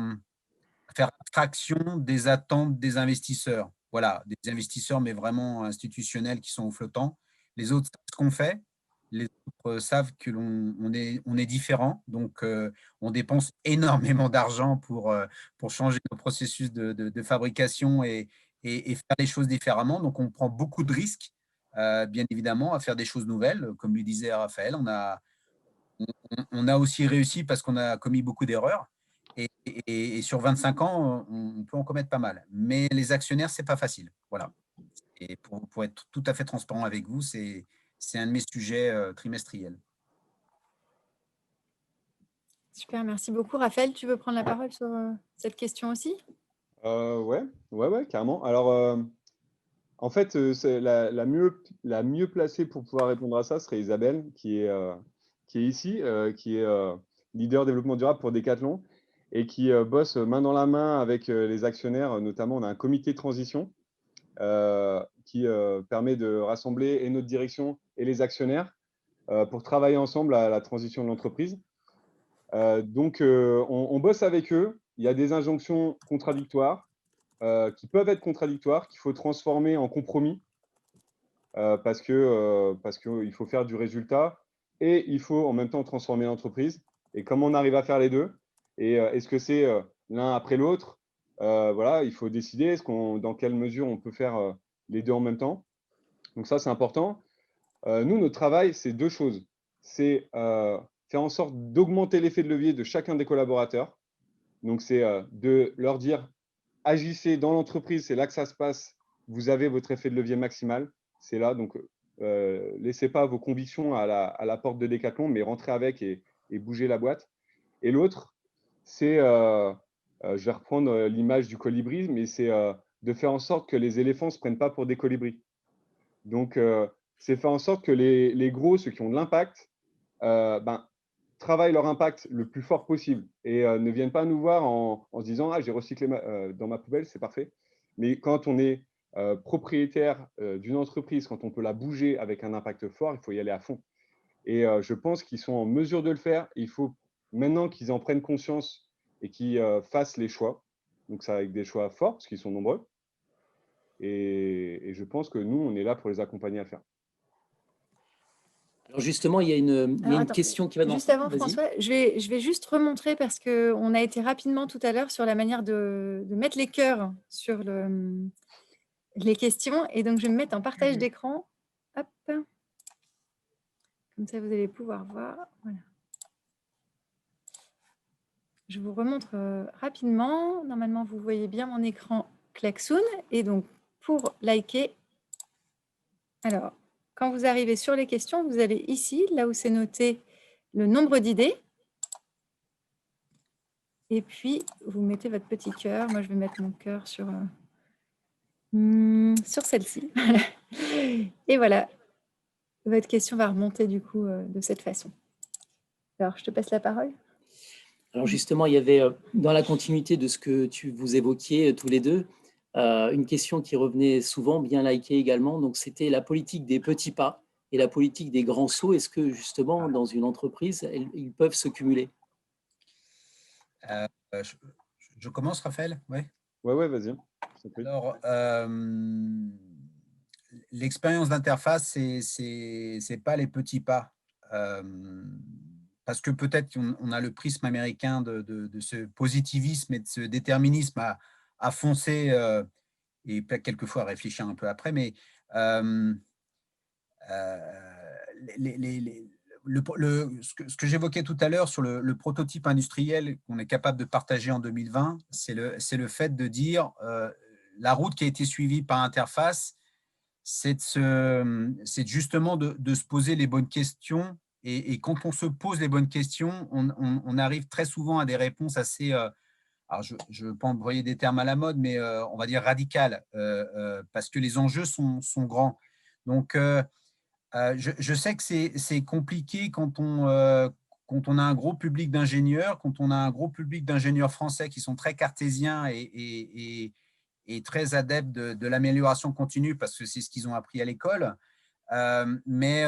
faire abstraction des attentes des investisseurs. Voilà, des investisseurs, mais vraiment institutionnels qui sont au flottant. Les autres savent ce qu'on fait. Les autres savent que on est différent. Donc, on dépense énormément d'argent pour changer nos processus de fabrication et faire les choses différemment. Donc, on prend beaucoup de risques, bien évidemment, à faire des choses nouvelles. Comme lui disait Raphaël, on a aussi réussi parce qu'on a commis beaucoup d'erreurs. Et sur 25 ans, on peut en commettre pas mal. Mais les actionnaires, c'est pas facile. Voilà. Et pour être tout à fait transparent avec vous, c'est un de mes sujets trimestriels. Super, merci beaucoup. Raphaël, tu veux prendre la parole sur cette question aussi? Ouais, carrément. Alors, en fait, c'est la mieux placée pour pouvoir répondre à ça serait Isabelle, qui est ici, qui est leader développement durable pour Decathlon et qui bosse main dans la main avec les actionnaires. Notamment, on a un comité de transition qui permet de rassembler et notre direction et les actionnaires pour travailler ensemble à la transition de l'entreprise. Donc, on bosse avec eux. Il y a des injonctions contradictoires qui peuvent être contradictoires, qu'il faut transformer en compromis parce qu'il faut faire du résultat et il faut en même temps transformer l'entreprise. Et comment on arrive à faire les deux? Et est-ce que c'est l'un après l'autre? Voilà, il faut décider dans quelle mesure on peut faire les deux en même temps. Donc ça, c'est important. Nous, notre travail, c'est deux choses. C'est faire en sorte d'augmenter l'effet de levier de chacun des collaborateurs. Donc, c'est de leur dire, agissez dans l'entreprise, c'est là que ça se passe. Vous avez votre effet de levier maximal. C'est là. Donc, laissez pas vos convictions à la porte de Decathlon, mais rentrez avec et bougez la boîte. Et l'autre, c'est, je vais reprendre l'image du colibri, mais c'est de faire en sorte que les éléphants ne se prennent pas pour des colibris. Donc, c'est faire en sorte que les gros, ceux qui ont de l'impact, travaillent leur impact le plus fort possible et ne viennent pas nous voir en se disant « Ah, j'ai recyclé dans ma poubelle, c'est parfait ». Mais quand on est propriétaire d'une entreprise, quand on peut la bouger avec un impact fort, il faut y aller à fond. Et je pense qu'ils sont en mesure de le faire. Il faut maintenant qu'ils en prennent conscience et qu'ils fassent les choix. Donc, ça avec des choix forts, parce qu'ils sont nombreux. Et je pense que nous, on est là pour les accompagner à faire. Alors justement, il y a une Attends, question qui va dans... juste avant, Vas-y. François, je vais juste remontrer parce qu'on a été rapidement tout à l'heure sur la manière de mettre les cœurs sur les questions. Et donc, je vais me mettre en partage d'écran. Hop. Comme ça, vous allez pouvoir voir. Voilà. Je vous remontre rapidement. Normalement, vous voyez bien mon écran Klaxoon. Et donc, pour liker, alors, quand vous arrivez sur les questions, vous allez ici, là où c'est noté le nombre d'idées. Et puis, vous mettez votre petit cœur. Moi, je vais mettre mon cœur sur celle-ci. Et voilà, votre question va remonter du coup de cette façon. Alors, je te passe la parole. Alors justement, il y avait, dans la continuité de ce que vous évoquiez tous les deux, une question qui revenait souvent, bien likée également. Donc, c'était la politique des petits pas et la politique des grands sauts. Est-ce que justement, dans une entreprise, ils peuvent se cumuler? Je commence, Raphaël? Ouais. Ouais, vas-y. Alors, l'expérience d'interface, c'est pas les petits pas. Parce que peut-être on a le prisme américain de ce positivisme et de ce déterminisme à foncer et quelquefois à réfléchir un peu après, mais ce que j'évoquais tout à l'heure sur le prototype industriel qu'on est capable de partager en 2020, c'est le fait de dire la route qui a été suivie par Interface, c'est justement de se poser les bonnes questions. Et quand on se pose les bonnes questions, on arrive très souvent à des réponses assez, alors je ne veux pas employer des termes à la mode, mais on va dire radicales, parce que les enjeux sont grands. Donc, je sais que c'est compliqué quand quand on a un gros public d'ingénieurs, quand on a un gros public d'ingénieurs français qui sont très cartésiens et très adeptes de l'amélioration continue parce que c'est ce qu'ils ont appris à l'école. Mais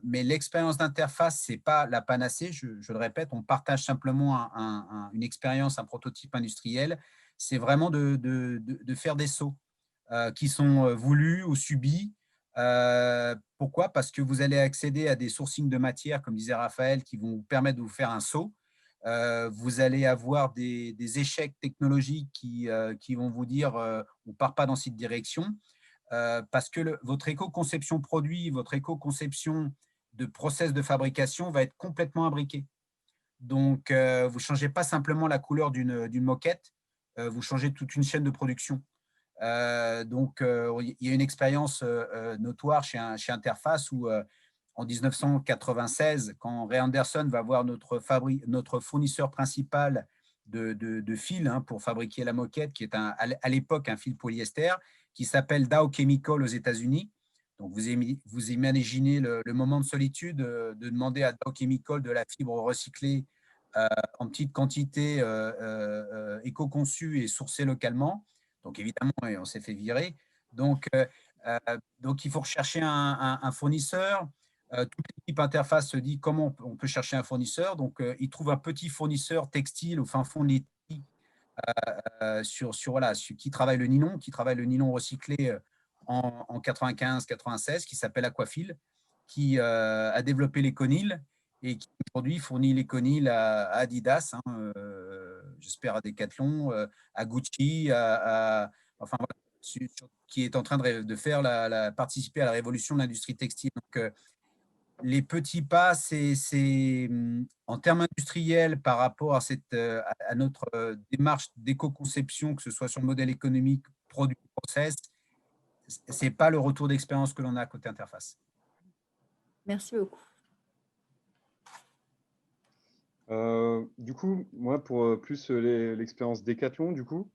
l'expérience d'interface, ce n'est pas la panacée, je le répète, on partage simplement une expérience, un prototype industriel. C'est vraiment de faire des sauts qui sont voulus ou subis. Pourquoi? Parce que vous allez accéder à des sourcings de matière, comme disait Raphaël, qui vont vous permettre de vous faire un saut. Vous allez avoir des échecs technologiques qui vont vous dire on ne part pas dans cette direction. Parce que votre éco-conception produit, votre éco-conception de process de fabrication va être complètement imbriquée. Donc, vous ne changez pas simplement la couleur d'une moquette, vous changez toute une chaîne de production. Donc, il y a une expérience notoire chez Interface où, en 1996, quand Ray Anderson va voir notre fournisseur principal de fils pour fabriquer la moquette, qui est à l'époque un fil polyester, qui s'appelle Dow Chemical aux États-Unis. Donc, vous imaginez le moment de solitude de demander à Dow Chemical de la fibre recyclée en petite quantité, éco-conçue et sourcée localement. Donc, évidemment, on s'est fait virer. Donc, il faut rechercher un fournisseur. Toute l'équipe Interface se dit comment on peut chercher un fournisseur. Donc, il trouve un petit fournisseur textile au fin fond de l'Italie qui travaille le nylon recyclé en 95-96, qui s'appelle Aquafil, qui a développé l'Econil et qui aujourd'hui fournit l'Econil à Adidas, j'espère à Decathlon, à Gucci, enfin, voilà, qui est en train de faire participer à la révolution de l'industrie textile. Donc, les petits pas, c'est en termes industriels par rapport à notre démarche d'éco-conception, que ce soit sur le modèle économique, produit, process, ce n'est pas le retour d'expérience que l'on a à côté Interface. Merci beaucoup. Du coup, moi, pour plus l'expérience Decathlon, du coup,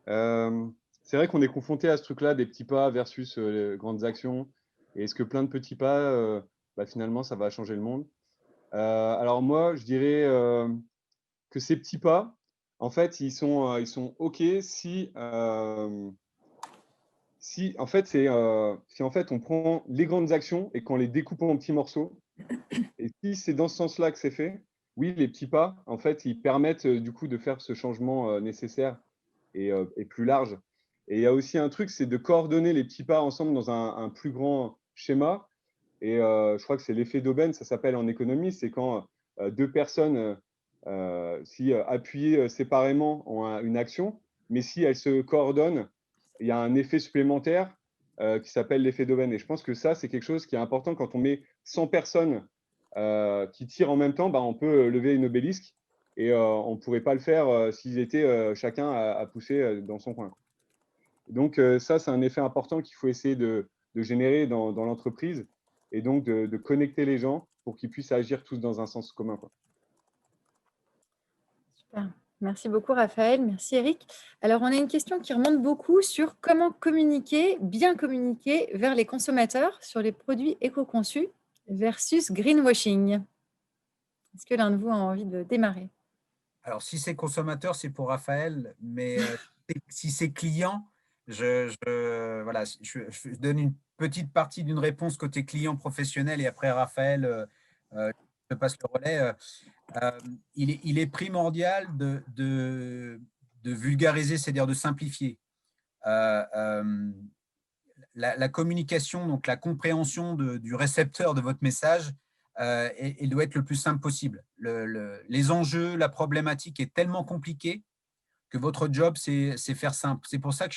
c'est vrai qu'on est confronté à ce truc-là, des petits pas versus les grandes actions. Et est-ce que plein de petits pas, finalement, ça va changer le monde? Alors moi, je dirais que ces petits pas, en fait, ils sont OK si en fait, si en fait on prend les grandes actions et qu'on les découpe en petits morceaux. Et si c'est dans ce sens-là que c'est fait, oui, les petits pas, en fait, ils permettent du coup de faire ce changement nécessaire et plus large. Et il y a aussi un truc, c'est de coordonner les petits pas ensemble dans un plus grand schéma. Et je crois que c'est l'effet d'aubaine, ça s'appelle en économie. C'est quand deux personnes, si appuyées séparément, ont une action, mais si elles se coordonnent, il y a un effet supplémentaire qui s'appelle l'effet d'aubaine. Et je pense que ça, c'est quelque chose qui est important quand on met 100 personnes qui tirent en même temps, on peut lever une obélisque et on ne pourrait pas le faire s'ils étaient chacun à pousser dans son coin. Donc ça, c'est un effet important qu'il faut essayer de générer dans l'entreprise et donc de connecter les gens pour qu'ils puissent agir tous dans un sens commun, quoi. Super. Merci beaucoup, Raphaël. Merci, Eric. Alors, on a une question qui remonte beaucoup sur comment bien communiquer vers les consommateurs sur les produits éco-conçus versus greenwashing. Est-ce que l'un de vous a envie de démarrer? Alors, si c'est consommateur, c'est pour Raphaël, mais si c'est client, je donne une petite partie d'une réponse côté client professionnel et après Raphaël, je passe le relais. Il est primordial de vulgariser, c'est-à-dire de simplifier. La communication, donc la compréhension du récepteur de votre message, il doit être le plus simple possible. Les enjeux, la problématique est tellement compliquée que votre job, c'est faire simple. C'est pour ça que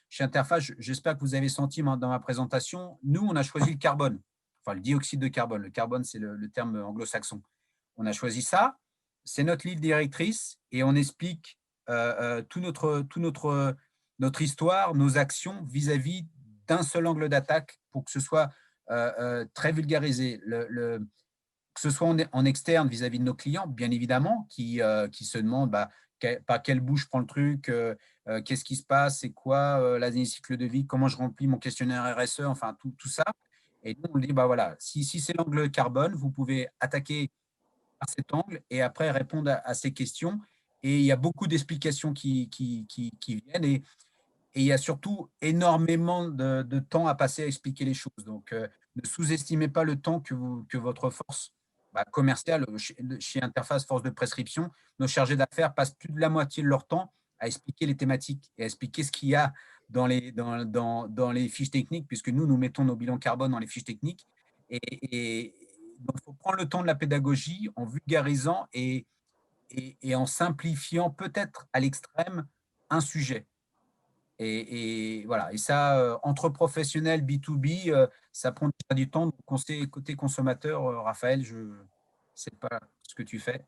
chez Interface, j'espère que vous avez senti dans ma présentation, nous, on a choisi le carbone, enfin le dioxyde de carbone. Le carbone, c'est le terme anglo-saxon. On a choisi ça, c'est notre ligne directrice et on explique toute notre histoire, nos actions vis-à-vis d'un seul angle d'attaque pour que ce soit très vulgarisé. Que ce soit en externe vis-à-vis de nos clients, bien évidemment, qui se demandent par quelle bouche je prends le truc, qu'est-ce qui se passe, c'est quoi l'année cycle de vie, comment je remplis mon questionnaire RSE, enfin tout ça. Et nous, on dit, voilà, si c'est l'angle carbone, vous pouvez attaquer par cet angle et après répondre à ces questions. Et il y a beaucoup d'explications qui viennent et il y a surtout énormément de temps à passer à expliquer les choses. Donc, ne sous-estimez pas le temps que votre force commerciale, chez Interface Force de Prescription, nos chargés d'affaires passent plus de la moitié de leur temps à expliquer les thématiques et à expliquer ce qu'il y a dans les fiches techniques, puisque nous mettons nos bilans carbone dans les fiches techniques. Et donc, il faut prendre le temps de la pédagogie en vulgarisant et en simplifiant peut-être à l'extrême un sujet. Et voilà. Et ça, entre professionnels, B2B, ça prend déjà du temps. Donc, côté consommateur, Raphaël, je ne sais pas ce que tu fais.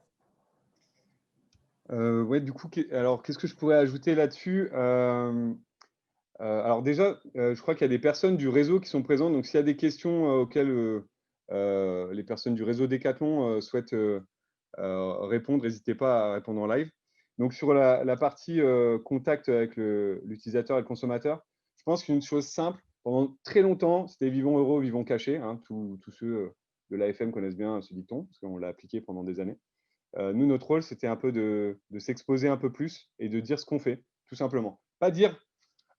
Ouais, du coup, alors qu'est-ce que je pourrais ajouter là-dessus? Alors déjà, je crois qu'il y a des personnes du réseau qui sont présentes. Donc, s'il y a des questions auxquelles les personnes du réseau Decathlon souhaitent répondre, n'hésitez pas à répondre en live. Donc, sur la partie contact avec l'utilisateur et le consommateur, je pense qu'une chose simple, pendant très longtemps, c'était vivons heureux, vivons cachés. Hein, tous ceux de l'AFM connaissent bien ce dicton, parce qu'on l'a appliqué pendant des années. Nous, notre rôle, c'était un peu de s'exposer un peu plus et de dire ce qu'on fait, tout simplement. Pas dire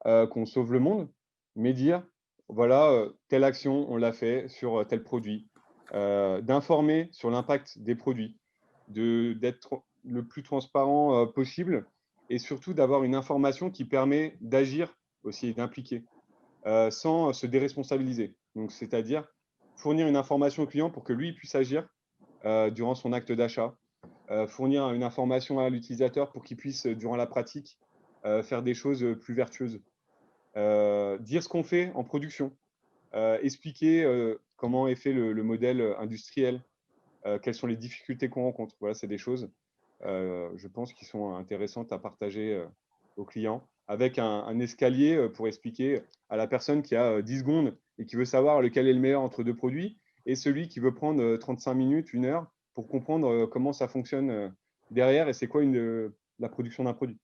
qu'on sauve le monde, mais dire, voilà, telle action, on l'a fait sur tel produit, d'informer sur l'impact des produits, d'être le plus transparent possible et surtout d'avoir une information qui permet d'agir aussi et d'impliquer sans se déresponsabiliser. Donc, c'est-à-dire fournir une information au client pour que lui puisse agir durant son acte d'achat, fournir une information à l'utilisateur pour qu'il puisse, durant la pratique, faire des choses plus vertueuses. Dire ce qu'on fait en production, expliquer comment est fait le modèle industriel, quelles sont les difficultés qu'on rencontre. Voilà, c'est des choses, je pense, qui sont intéressantes à partager aux clients, avec un escalier pour expliquer à la personne qui a 10 secondes et qui veut savoir lequel est le meilleur entre deux produits, et celui qui veut prendre 35 minutes, 1 heure, pour comprendre comment ça fonctionne derrière et c'est quoi la production d'un produit.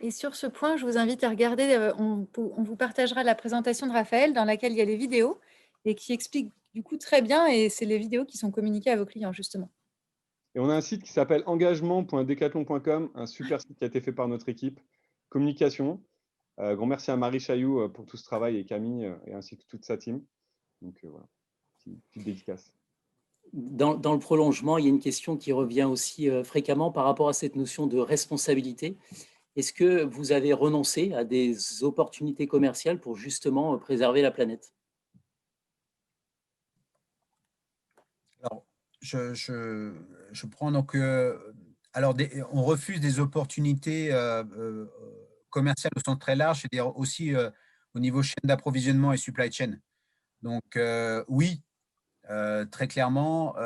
Et sur ce point, je vous invite à regarder, on vous partagera la présentation de Raphaël dans laquelle il y a les vidéos et qui explique du coup très bien, et c'est les vidéos qui sont communiquées à vos clients justement. Et on a un site qui s'appelle engagement.decathlon.com, un super site qui a été fait par notre équipe communication. Grand merci à Marie Chailloux pour tout ce travail et Camille et ainsi que toute sa team. Donc voilà, petite dédicace. Dans le prolongement, il y a une question qui revient aussi fréquemment par rapport à cette notion de responsabilité. Est-ce que vous avez renoncé à des opportunités commerciales pour justement préserver la planète? Alors, je prends donc. Alors, on refuse des opportunités commerciales au sens très large, c'est-à-dire aussi au niveau chaîne d'approvisionnement et supply chain. Donc, oui, très clairement,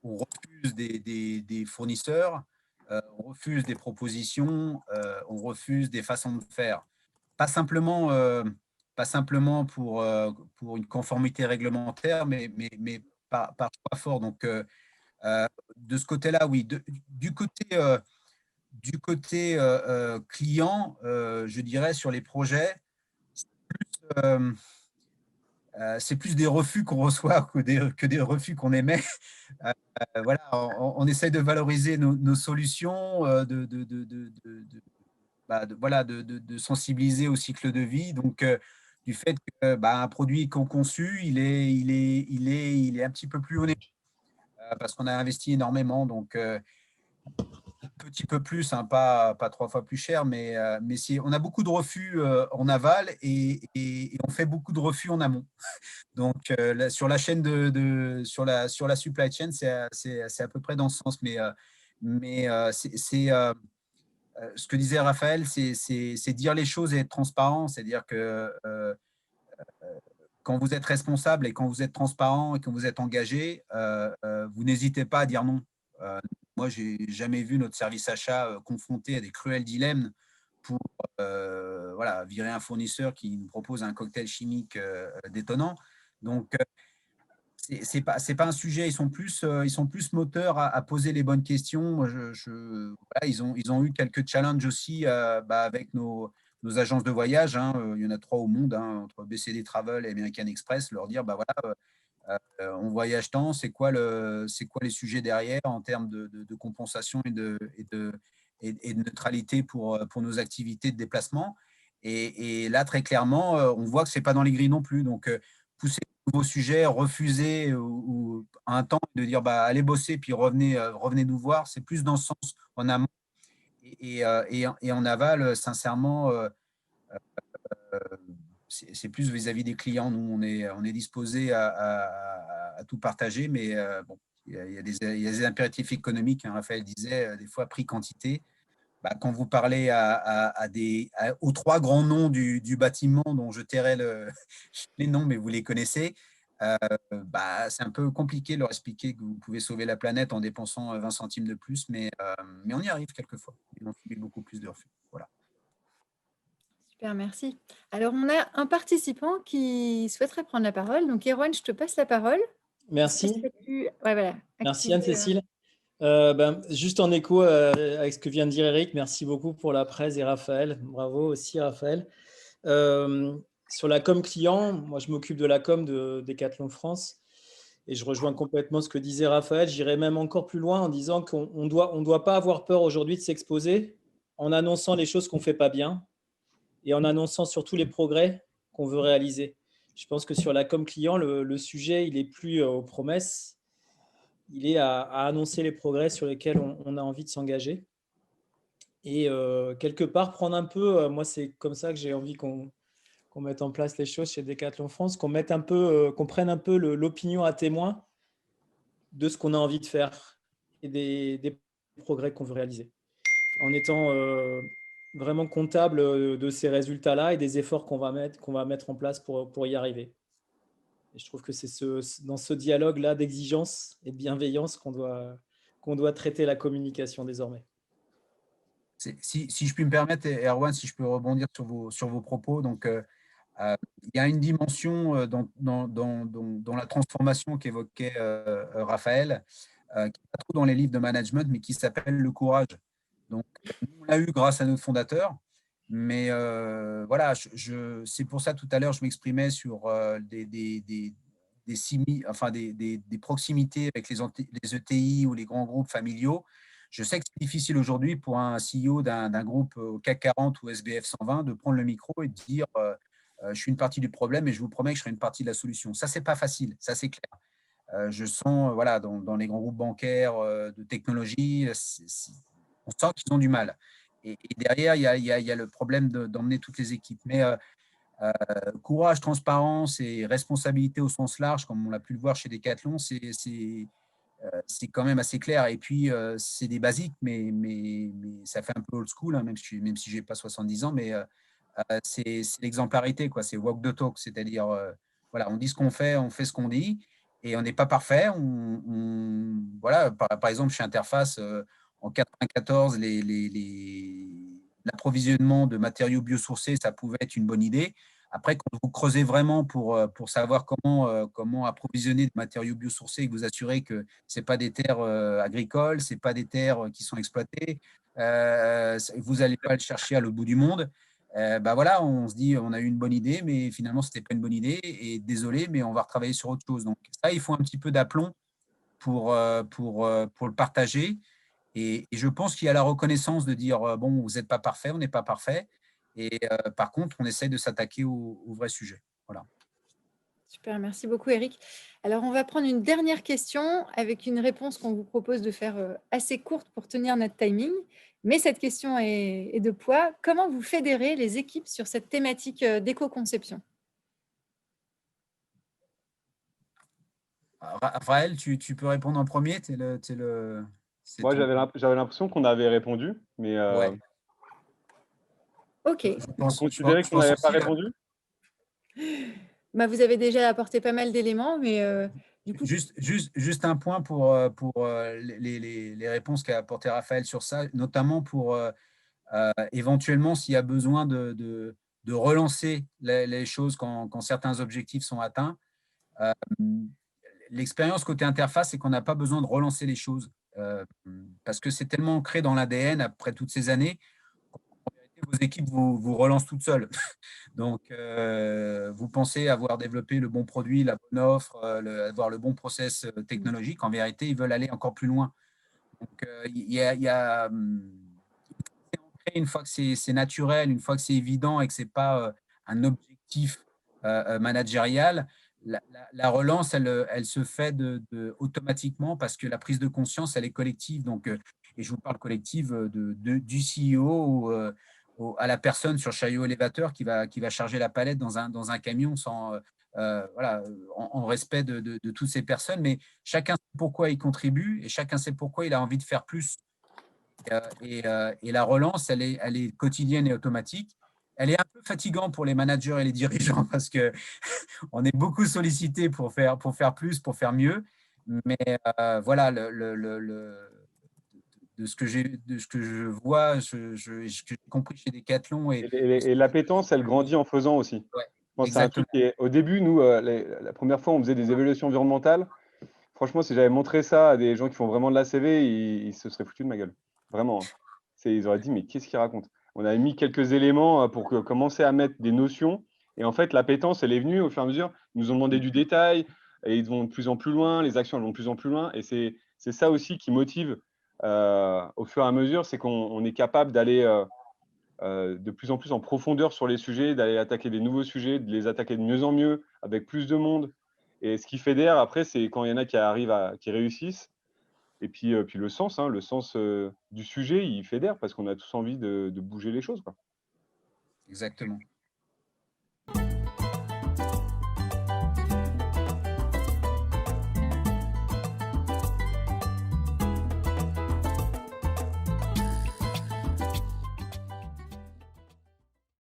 on refuse des fournisseurs, on refuse des propositions, on refuse des façons de faire. Pas simplement, pour une conformité réglementaire, mais par choix fort. Donc, de ce côté-là, oui. Du côté client, je dirais sur les projets, c'est plus des refus qu'on reçoit que des refus qu'on émet. Voilà, on essaie de valoriser nos solutions, voilà, de sensibiliser au cycle de vie. Donc, du fait que un produit qu'on conçu, il est un petit peu plus honnête parce qu'on a investi énormément. Donc, un petit peu plus, hein, pas 3 fois plus cher, mais si, on a beaucoup de refus en aval et on fait beaucoup de refus en amont. Donc, sur la chaîne sur la supply chain, c'est à peu près dans ce sens. Mais ce que disait Raphaël, c'est dire les choses et être transparent. C'est-à-dire que quand vous êtes responsable et quand vous êtes transparent et quand vous êtes engagé, vous n'hésitez pas à dire non. Moi, j'ai jamais vu notre service achat confronté à des cruels dilemmes pour voilà, virer un fournisseur qui nous propose un cocktail chimique détonnant. Donc, c'est pas un sujet. Ils sont plus moteurs à poser les bonnes questions. Voilà, ils ont eu quelques challenges aussi avec nos agences de voyage. Hein. Il y en a 3 au monde, hein, entre BCD Travel et American Express. Leur dire, voilà, On voyage tant, c'est quoi les sujets derrière en termes de compensation et de neutralité pour nos activités de déplacement. Et là, très clairement, on voit que ce n'est pas dans les grilles non plus. Donc, pousser de nouveaux sujets, refuser ou un temps de dire bah, allez bosser, puis revenez nous voir, c'est plus dans ce sens en amont. Et en aval, sincèrement, c'est plus vis-à-vis des clients. Nous, on est disposé à tout partager, mais bon, il y a des impératifs économiques. Hein. Raphaël disait des fois prix-quantité. Bah, quand vous parlez aux 3 grands noms du bâtiment, dont je tairai les noms, mais vous les connaissez, bah, c'est un peu compliqué de leur expliquer que vous pouvez sauver la planète en dépensant 20 centimes de plus, mais on y arrive quelquefois. On subit beaucoup plus de refus. Voilà. Super, merci. Alors, on a un participant qui souhaiterait prendre la parole. Donc, Erwan, je te passe la parole. Merci. Ouais, voilà. Merci Activer, Anne-Cécile. Juste en écho avec ce que vient de dire Eric, merci beaucoup pour la presse et Raphaël. Bravo aussi Raphaël. Sur la com client, moi je m'occupe de la com de Decathlon France et je rejoins complètement ce que disait Raphaël. J'irais même encore plus loin en disant qu'on doit pas avoir peur aujourd'hui de s'exposer en annonçant les choses qu'on ne fait pas bien et en annonçant surtout les progrès qu'on veut réaliser. Je pense que sur la com client, le sujet, il est plus aux promesses, il est à annoncer les progrès sur lesquels on a envie de s'engager. Et quelque part, prendre un peu, moi c'est comme ça que j'ai envie qu'on mette en place les choses chez Decathlon France, qu'on prenne un peu l'opinion à témoin de ce qu'on a envie de faire et des progrès qu'on veut réaliser. En étant vraiment comptable de ces résultats-là et des efforts qu'on va mettre en place pour y arriver. Et je trouve que c'est dans ce dialogue-là d'exigence et de bienveillance qu'on doit traiter la communication désormais. Si je puis me permettre, Erwan, si je peux rebondir sur vos propos, donc il y a une dimension dans la transformation qu'évoquait Raphaël, qui n'est pas trop dans les livres de management, mais qui s'appelle le courage. Donc, on l'a eu grâce à notre fondateur, mais voilà, c'est pour ça tout à l'heure, je m'exprimais sur des proximités avec les ETI ou les grands groupes familiaux. Je sais que c'est difficile aujourd'hui pour un CEO d'un groupe au CAC 40 ou SBF 120 de prendre le micro et de dire je suis une partie du problème et je vous promets que je serai une partie de la solution. Ça, c'est pas facile, ça c'est clair. Je sens, voilà, dans les grands groupes bancaires de technologie, on sent qu'ils ont du mal. Et derrière, il y a le problème d'emmener toutes les équipes. Mais courage, transparence et responsabilité au sens large, comme on l'a pu le voir chez Decathlon, c'est quand même assez clair. Et puis, c'est des basiques, mais ça fait un peu old school, hein, même si je n'ai pas 70 ans, mais c'est l'exemplarité, quoi. C'est walk the talk, c'est-à-dire, voilà, on dit ce qu'on fait, on fait ce qu'on dit, et on n'est pas parfait. Voilà, par exemple, chez Interface, en 94, l'approvisionnement de matériaux biosourcés, ça pouvait être une bonne idée. Après, quand vous creusez vraiment pour savoir comment approvisionner des matériaux biosourcés et que vous assurez que ce n'est pas des terres agricoles, ce n'est pas des terres qui sont exploitées, vous n'allez pas le chercher à l'autre bout du monde. Bah voilà, on se dit, on a eu une bonne idée, mais finalement, ce n'était pas une bonne idée. Et désolé, mais on va retravailler sur autre chose. Donc ça, il faut un petit peu d'aplomb pour le partager. Et je pense qu'il y a la reconnaissance de dire, bon, vous n'êtes pas parfait, on n'est pas parfait. Et par contre, on essaye de s'attaquer au vrai sujet. Voilà. Super, merci beaucoup Eric. Alors, on va prendre une dernière question avec une réponse qu'on vous propose de faire assez courte pour tenir notre timing. Mais cette question est de poids. Comment vous fédérez les équipes sur cette thématique d'éco-conception? Raphaël, tu peux répondre en premier. Moi, j'avais l'impression qu'on avait répondu, mais Ouais. Ok. vous considérez qu'on n'avait pas répondu? Bah, vous avez déjà apporté pas mal d'éléments, mais du coup… Juste un point pour les réponses qu'a apporté Raphaël sur ça, notamment pour éventuellement s'il y a besoin de relancer les choses quand certains objectifs sont atteints. L'expérience côté interface, c'est qu'on n'a pas besoin de relancer les choses parce que c'est tellement ancré dans l'ADN après toutes ces années. vos équipes vous relancent toutes seules. Donc, vous pensez avoir développé le bon produit, la bonne offre, avoir le bon process technologique. En vérité, ils veulent aller encore plus loin. Donc, il y a une fois que c'est naturel, une fois que c'est évident et que ce n'est pas un objectif managérial, la relance, elle se fait automatiquement parce que la prise de conscience, elle est collective. Donc, et je vous parle collective du CEO à la personne sur chariot élévateur qui va charger la palette dans un camion voilà, en respect de toutes ces personnes. Mais chacun sait pourquoi il contribue et chacun sait pourquoi il a envie de faire plus. Et la relance, elle est quotidienne et automatique. Elle est un peu fatigante pour les managers et les dirigeants parce qu'on est beaucoup sollicité pour faire plus, pour faire mieux. Mais voilà, de ce que je vois, ce que j'ai compris chez Decathlon. Et l'appétence, elle grandit en faisant aussi. Ouais, Je pense que c'est un truc exactement. qui est… Au début, nous, la première fois, on faisait des évaluations environnementales. Franchement, si j'avais montré ça à des gens qui font vraiment de l'ACV, ils se seraient foutus de ma gueule. Vraiment. Ils auraient dit, mais qu'est-ce qu'il raconte? On a mis quelques éléments pour commencer à mettre des notions. Et en fait, l'appétence, elle est venue au fur et à mesure. Ils nous ont demandé du détail et ils vont de plus en plus loin. Les actions, elles vont de plus en plus loin. Et c'est ça aussi qui motive au fur et à mesure, c'est qu'on est capable d'aller de plus en plus en profondeur sur les sujets, d'aller attaquer des nouveaux sujets, de les attaquer de mieux en mieux, avec plus de monde. Et ce qui fédère, après, c'est quand il y en a qui réussissent. Et puis le sens du sujet, il fédère parce qu'on a tous envie de bouger les choses, quoi. Exactement.